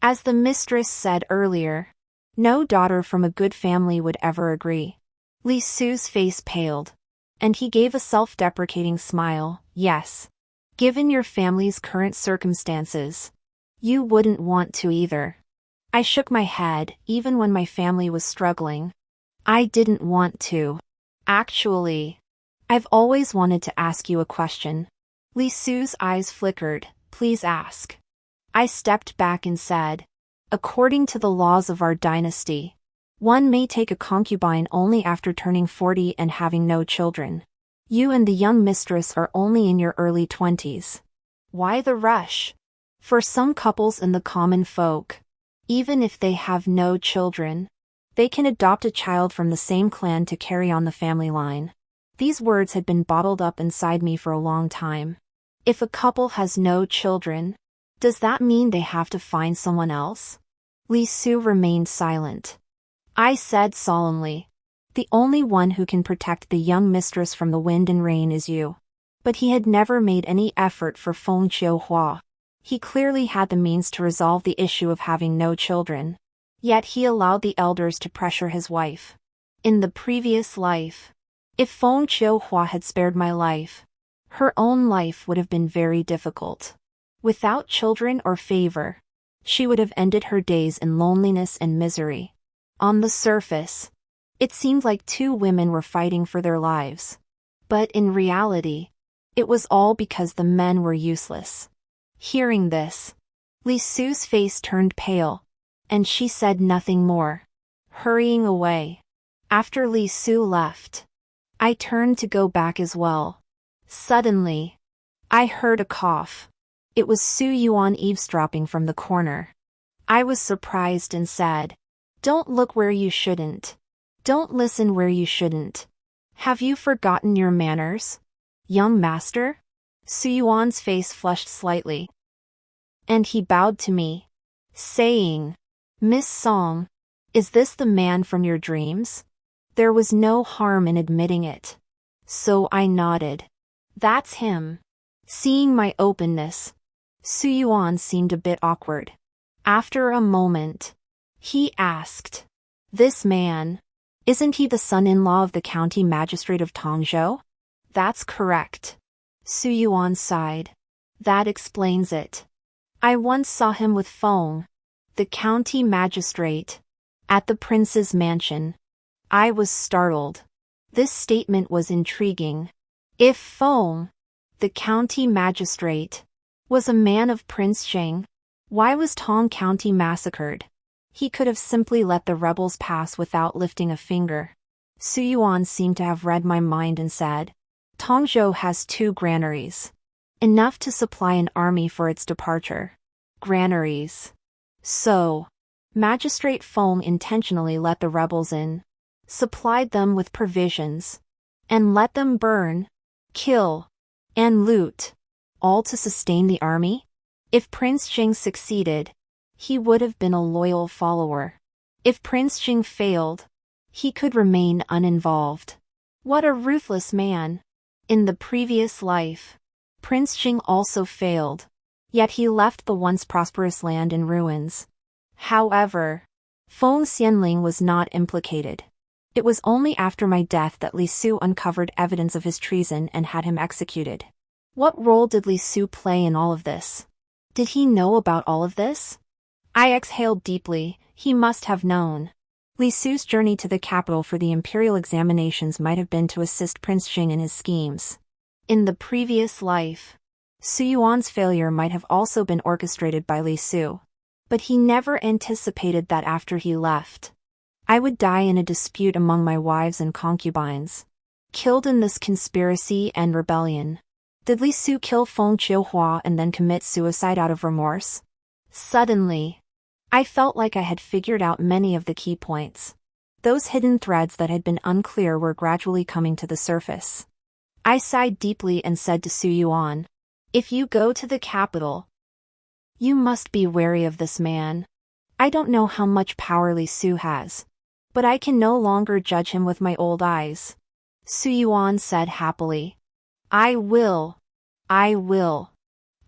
As the mistress said earlier, no daughter from a good family would ever agree." Li Su's face paled, and he gave a self-deprecating smile. "Yes. Given your family's current circumstances, you wouldn't want to either." I shook my head. Even when my family was struggling, I didn't want to. "Actually, I've always wanted to ask you a question." Li Su's eyes flickered. "Please ask." I stepped back and said, "According to the laws of our dynasty, one may take a concubine only after turning 40 and having no children. You and the young mistress are only in your early 20s. Why the rush?" For some couples and the common folk, even if they have no children, they can adopt a child from the same clan to carry on the family line. These words had been bottled up inside me for a long time. If a couple has no children, does that mean they have to find someone else? Li Su remained silent. I said solemnly, "The only one who can protect the young mistress from the wind and rain is you." But he had never made any effort for Feng Qiuhua. He clearly had the means to resolve the issue of having no children. Yet he allowed the elders to pressure his wife. In the previous life, if Feng Qiuhua had spared my life, her own life would have been very difficult. Without children or favor, she would have ended her days in loneliness and misery. On the surface, it seemed like two women were fighting for their lives. But in reality, it was all because the men were useless. Hearing this, Li Su's face turned pale, and she said nothing more, hurrying away. After Li Su left, I turned to go back as well. Suddenly, I heard a cough. It was Su Yuan eavesdropping from the corner. I was surprised and said, "Don't look where you shouldn't. Don't listen where you shouldn't. Have you forgotten your manners, young master?" Su Yuan's face flushed slightly, and he bowed to me, saying, "Miss Song, is this the man from your dreams?" There was no harm in admitting it, so I nodded. "That's him." Seeing my openness, Su Yuan seemed a bit awkward. After a moment, he asked, "This man, isn't he the son-in-law of the county magistrate of Tongzhou?" "That's correct." Su Yuan sighed. "That explains it. I once saw him with Feng, the county magistrate, at the prince's mansion." I was startled. This statement was intriguing. If Feng, the county magistrate, was a man of Prince Sheng, why was Tong County massacred? He could have simply let the rebels pass without lifting a finger. Su Yuan seemed to have read my mind and said, "Tongzhou has 2 granaries. Enough to supply an army for its departure." Granaries. So, Magistrate Feng intentionally let the rebels in, supplied them with provisions, and let them burn, kill, and loot, all to sustain the army? If Prince Jing succeeded, he would have been a loyal follower. If Prince Jing failed, he could remain uninvolved. What a ruthless man. In the previous life, Prince Jing also failed, yet he left the once prosperous land in ruins. However, Feng Xianling was not implicated. It was only after my death that Li Su uncovered evidence of his treason and had him executed. What role did Li Su play in all of this? Did he know about all of this? I exhaled deeply. He must have known. Li Su's journey to the capital for the imperial examinations might have been to assist Prince Jing in his schemes. In the previous life, Su Yuan's failure might have also been orchestrated by Li Su. But he never anticipated that after he left, I would die in a dispute among my wives and concubines, killed in this conspiracy and rebellion. Did Li Su kill Feng Qiuhua and then commit suicide out of remorse? Suddenly, I felt like I had figured out many of the key points. Those hidden threads that had been unclear were gradually coming to the surface. I sighed deeply and said to Su Yuan, "If you go to the capital, you must be wary of this man. I don't know how much power Li Su has, but I can no longer judge him with my old eyes." Su Yuan said happily, "I will. I will."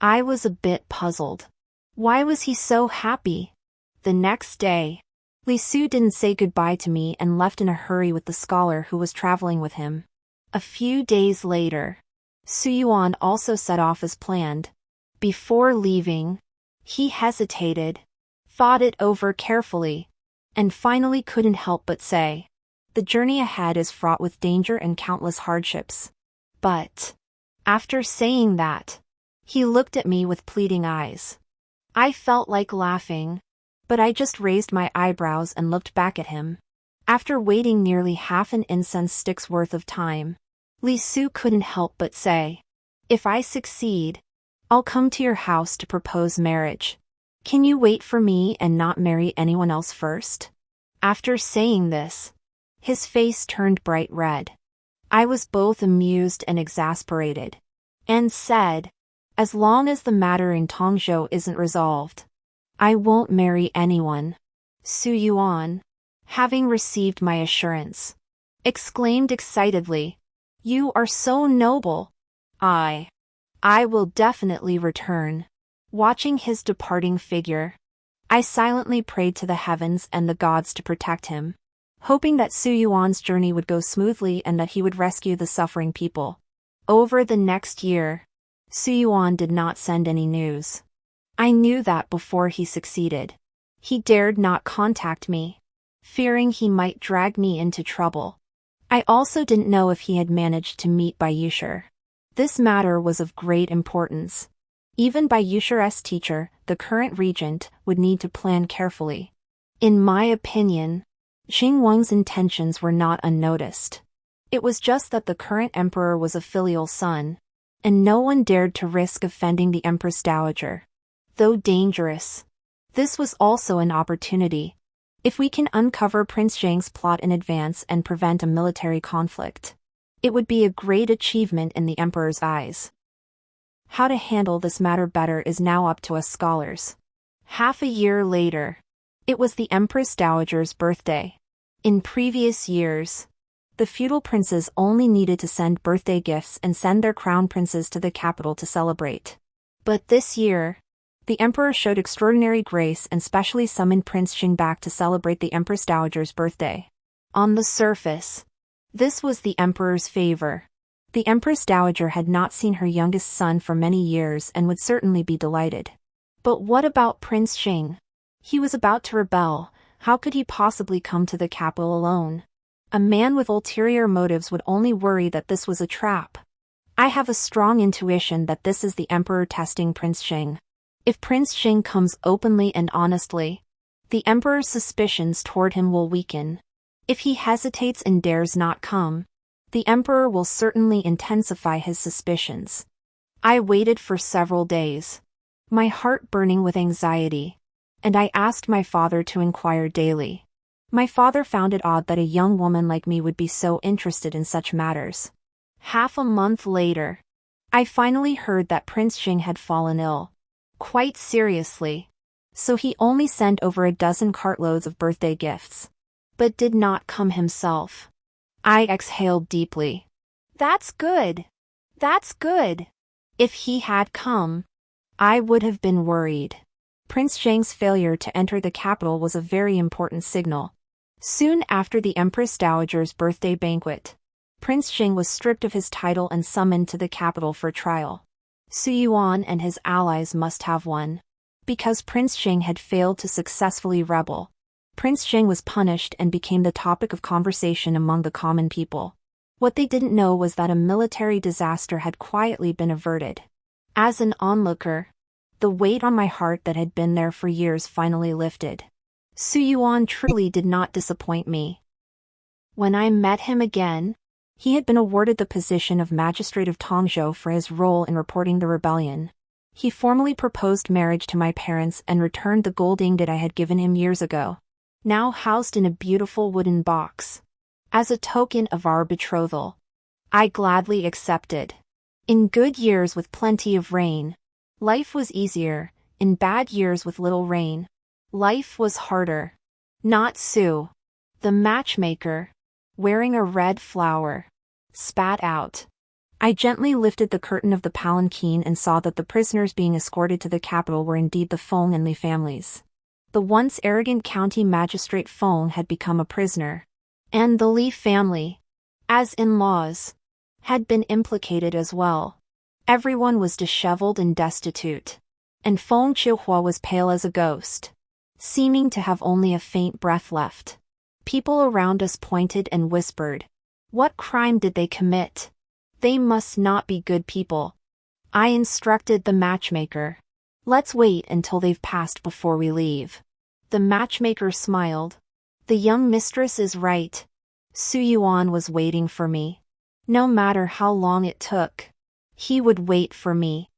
I was a bit puzzled. Why was he so happy? The next day, Li Su didn't say goodbye to me and left in a hurry with the scholar who was traveling with him. A few days later, Su Yuan also set off as planned. Before leaving, he hesitated, thought it over carefully, and finally couldn't help but say, "The journey ahead is fraught with danger and countless hardships." But, after saying that, he looked at me with pleading eyes. I felt like laughing, but I just raised my eyebrows and looked back at him. After waiting nearly half an incense stick's worth of time, Li Su couldn't help but say, "If I succeed, I'll come to your house to propose marriage. Can you wait for me and not marry anyone else first?" After saying this, his face turned bright red. I was both amused and exasperated, and said, "As long as the matter in Tongzhou isn't resolved, I won't marry anyone." Su Yuan, having received my assurance, exclaimed excitedly, "You are so noble. I will definitely return." Watching his departing figure, I silently prayed to the heavens and the gods to protect him, hoping that Su Yuan's journey would go smoothly and that he would rescue the suffering people. Over the next year, Su Yuan did not send any news. I knew that before he succeeded, he dared not contact me, fearing he might drag me into trouble. I also didn't know if he had managed to meet Bayusher. This matter was of great importance. Even Bayusher's teacher, the current regent, would need to plan carefully. In my opinion, Xing Wang's intentions were not unnoticed. It was just that the current emperor was a filial son, and no one dared to risk offending the Empress Dowager. Though dangerous, this was also an opportunity. If we can uncover Prince Zheng's plot in advance and prevent a military conflict, it would be a great achievement in the emperor's eyes. How to handle this matter better is now up to us scholars. Half a year later, it was the Empress Dowager's birthday. In previous years, the feudal princes only needed to send birthday gifts and send their crown princes to the capital to celebrate. But this year, the emperor showed extraordinary grace and specially summoned Prince Xing back to celebrate the Empress Dowager's birthday. On the surface, this was the emperor's favor. The Empress Dowager had not seen her youngest son for many years and would certainly be delighted. But what about Prince Xing? He was about to rebel. How could he possibly come to the capital alone? A man with ulterior motives would only worry that this was a trap. I have a strong intuition that this is the emperor testing Prince Xing. If Prince Xing comes openly and honestly, the emperor's suspicions toward him will weaken. If he hesitates and dares not come, the emperor will certainly intensify his suspicions. I waited for several days, my heart burning with anxiety, and I asked my father to inquire daily. My father found it odd that a young woman like me would be so interested in such matters. Half a month later, I finally heard that Prince Xing had fallen ill, quite seriously, so he only sent over a dozen cartloads of birthday gifts, but did not come himself. I exhaled deeply. That's good. That's good. If he had come, I would have been worried. Prince Zheng's failure to enter the capital was a very important signal. Soon after the Empress Dowager's birthday banquet, Prince Xing was stripped of his title and summoned to the capital for trial. Su Yuan and his allies must have won. Because Prince Xing had failed to successfully rebel, Prince Xing was punished and became the topic of conversation among the common people. What they didn't know was that a military disaster had quietly been averted. As an onlooker, the weight on my heart that had been there for years finally lifted. Su Yuan truly did not disappoint me. When I met him again, he had been awarded the position of Magistrate of Tongzhou for his role in reporting the rebellion. He formally proposed marriage to my parents and returned the gold ingot I had given him years ago, now housed in a beautiful wooden box. As a token of our betrothal, I gladly accepted. In good years with plenty of rain, life was easier. In bad years with little rain, life was harder. Not Su. The matchmaker, wearing a red flower, spat out. I gently lifted the curtain of the palanquin and saw that the prisoners being escorted to the capital were indeed the Feng and Li families. The once arrogant county magistrate Feng had become a prisoner, and the Li family, as in-laws, had been implicated as well. Everyone was disheveled and destitute, and Feng Chihua was pale as a ghost, seeming to have only a faint breath left. People around us pointed and whispered, "What crime did they commit? They must not be good people." I instructed the matchmaker, "Let's wait until they've passed before we leave." The matchmaker smiled. The young mistress is right. Su Yuan was waiting for me. No matter how long it took, he would wait for me.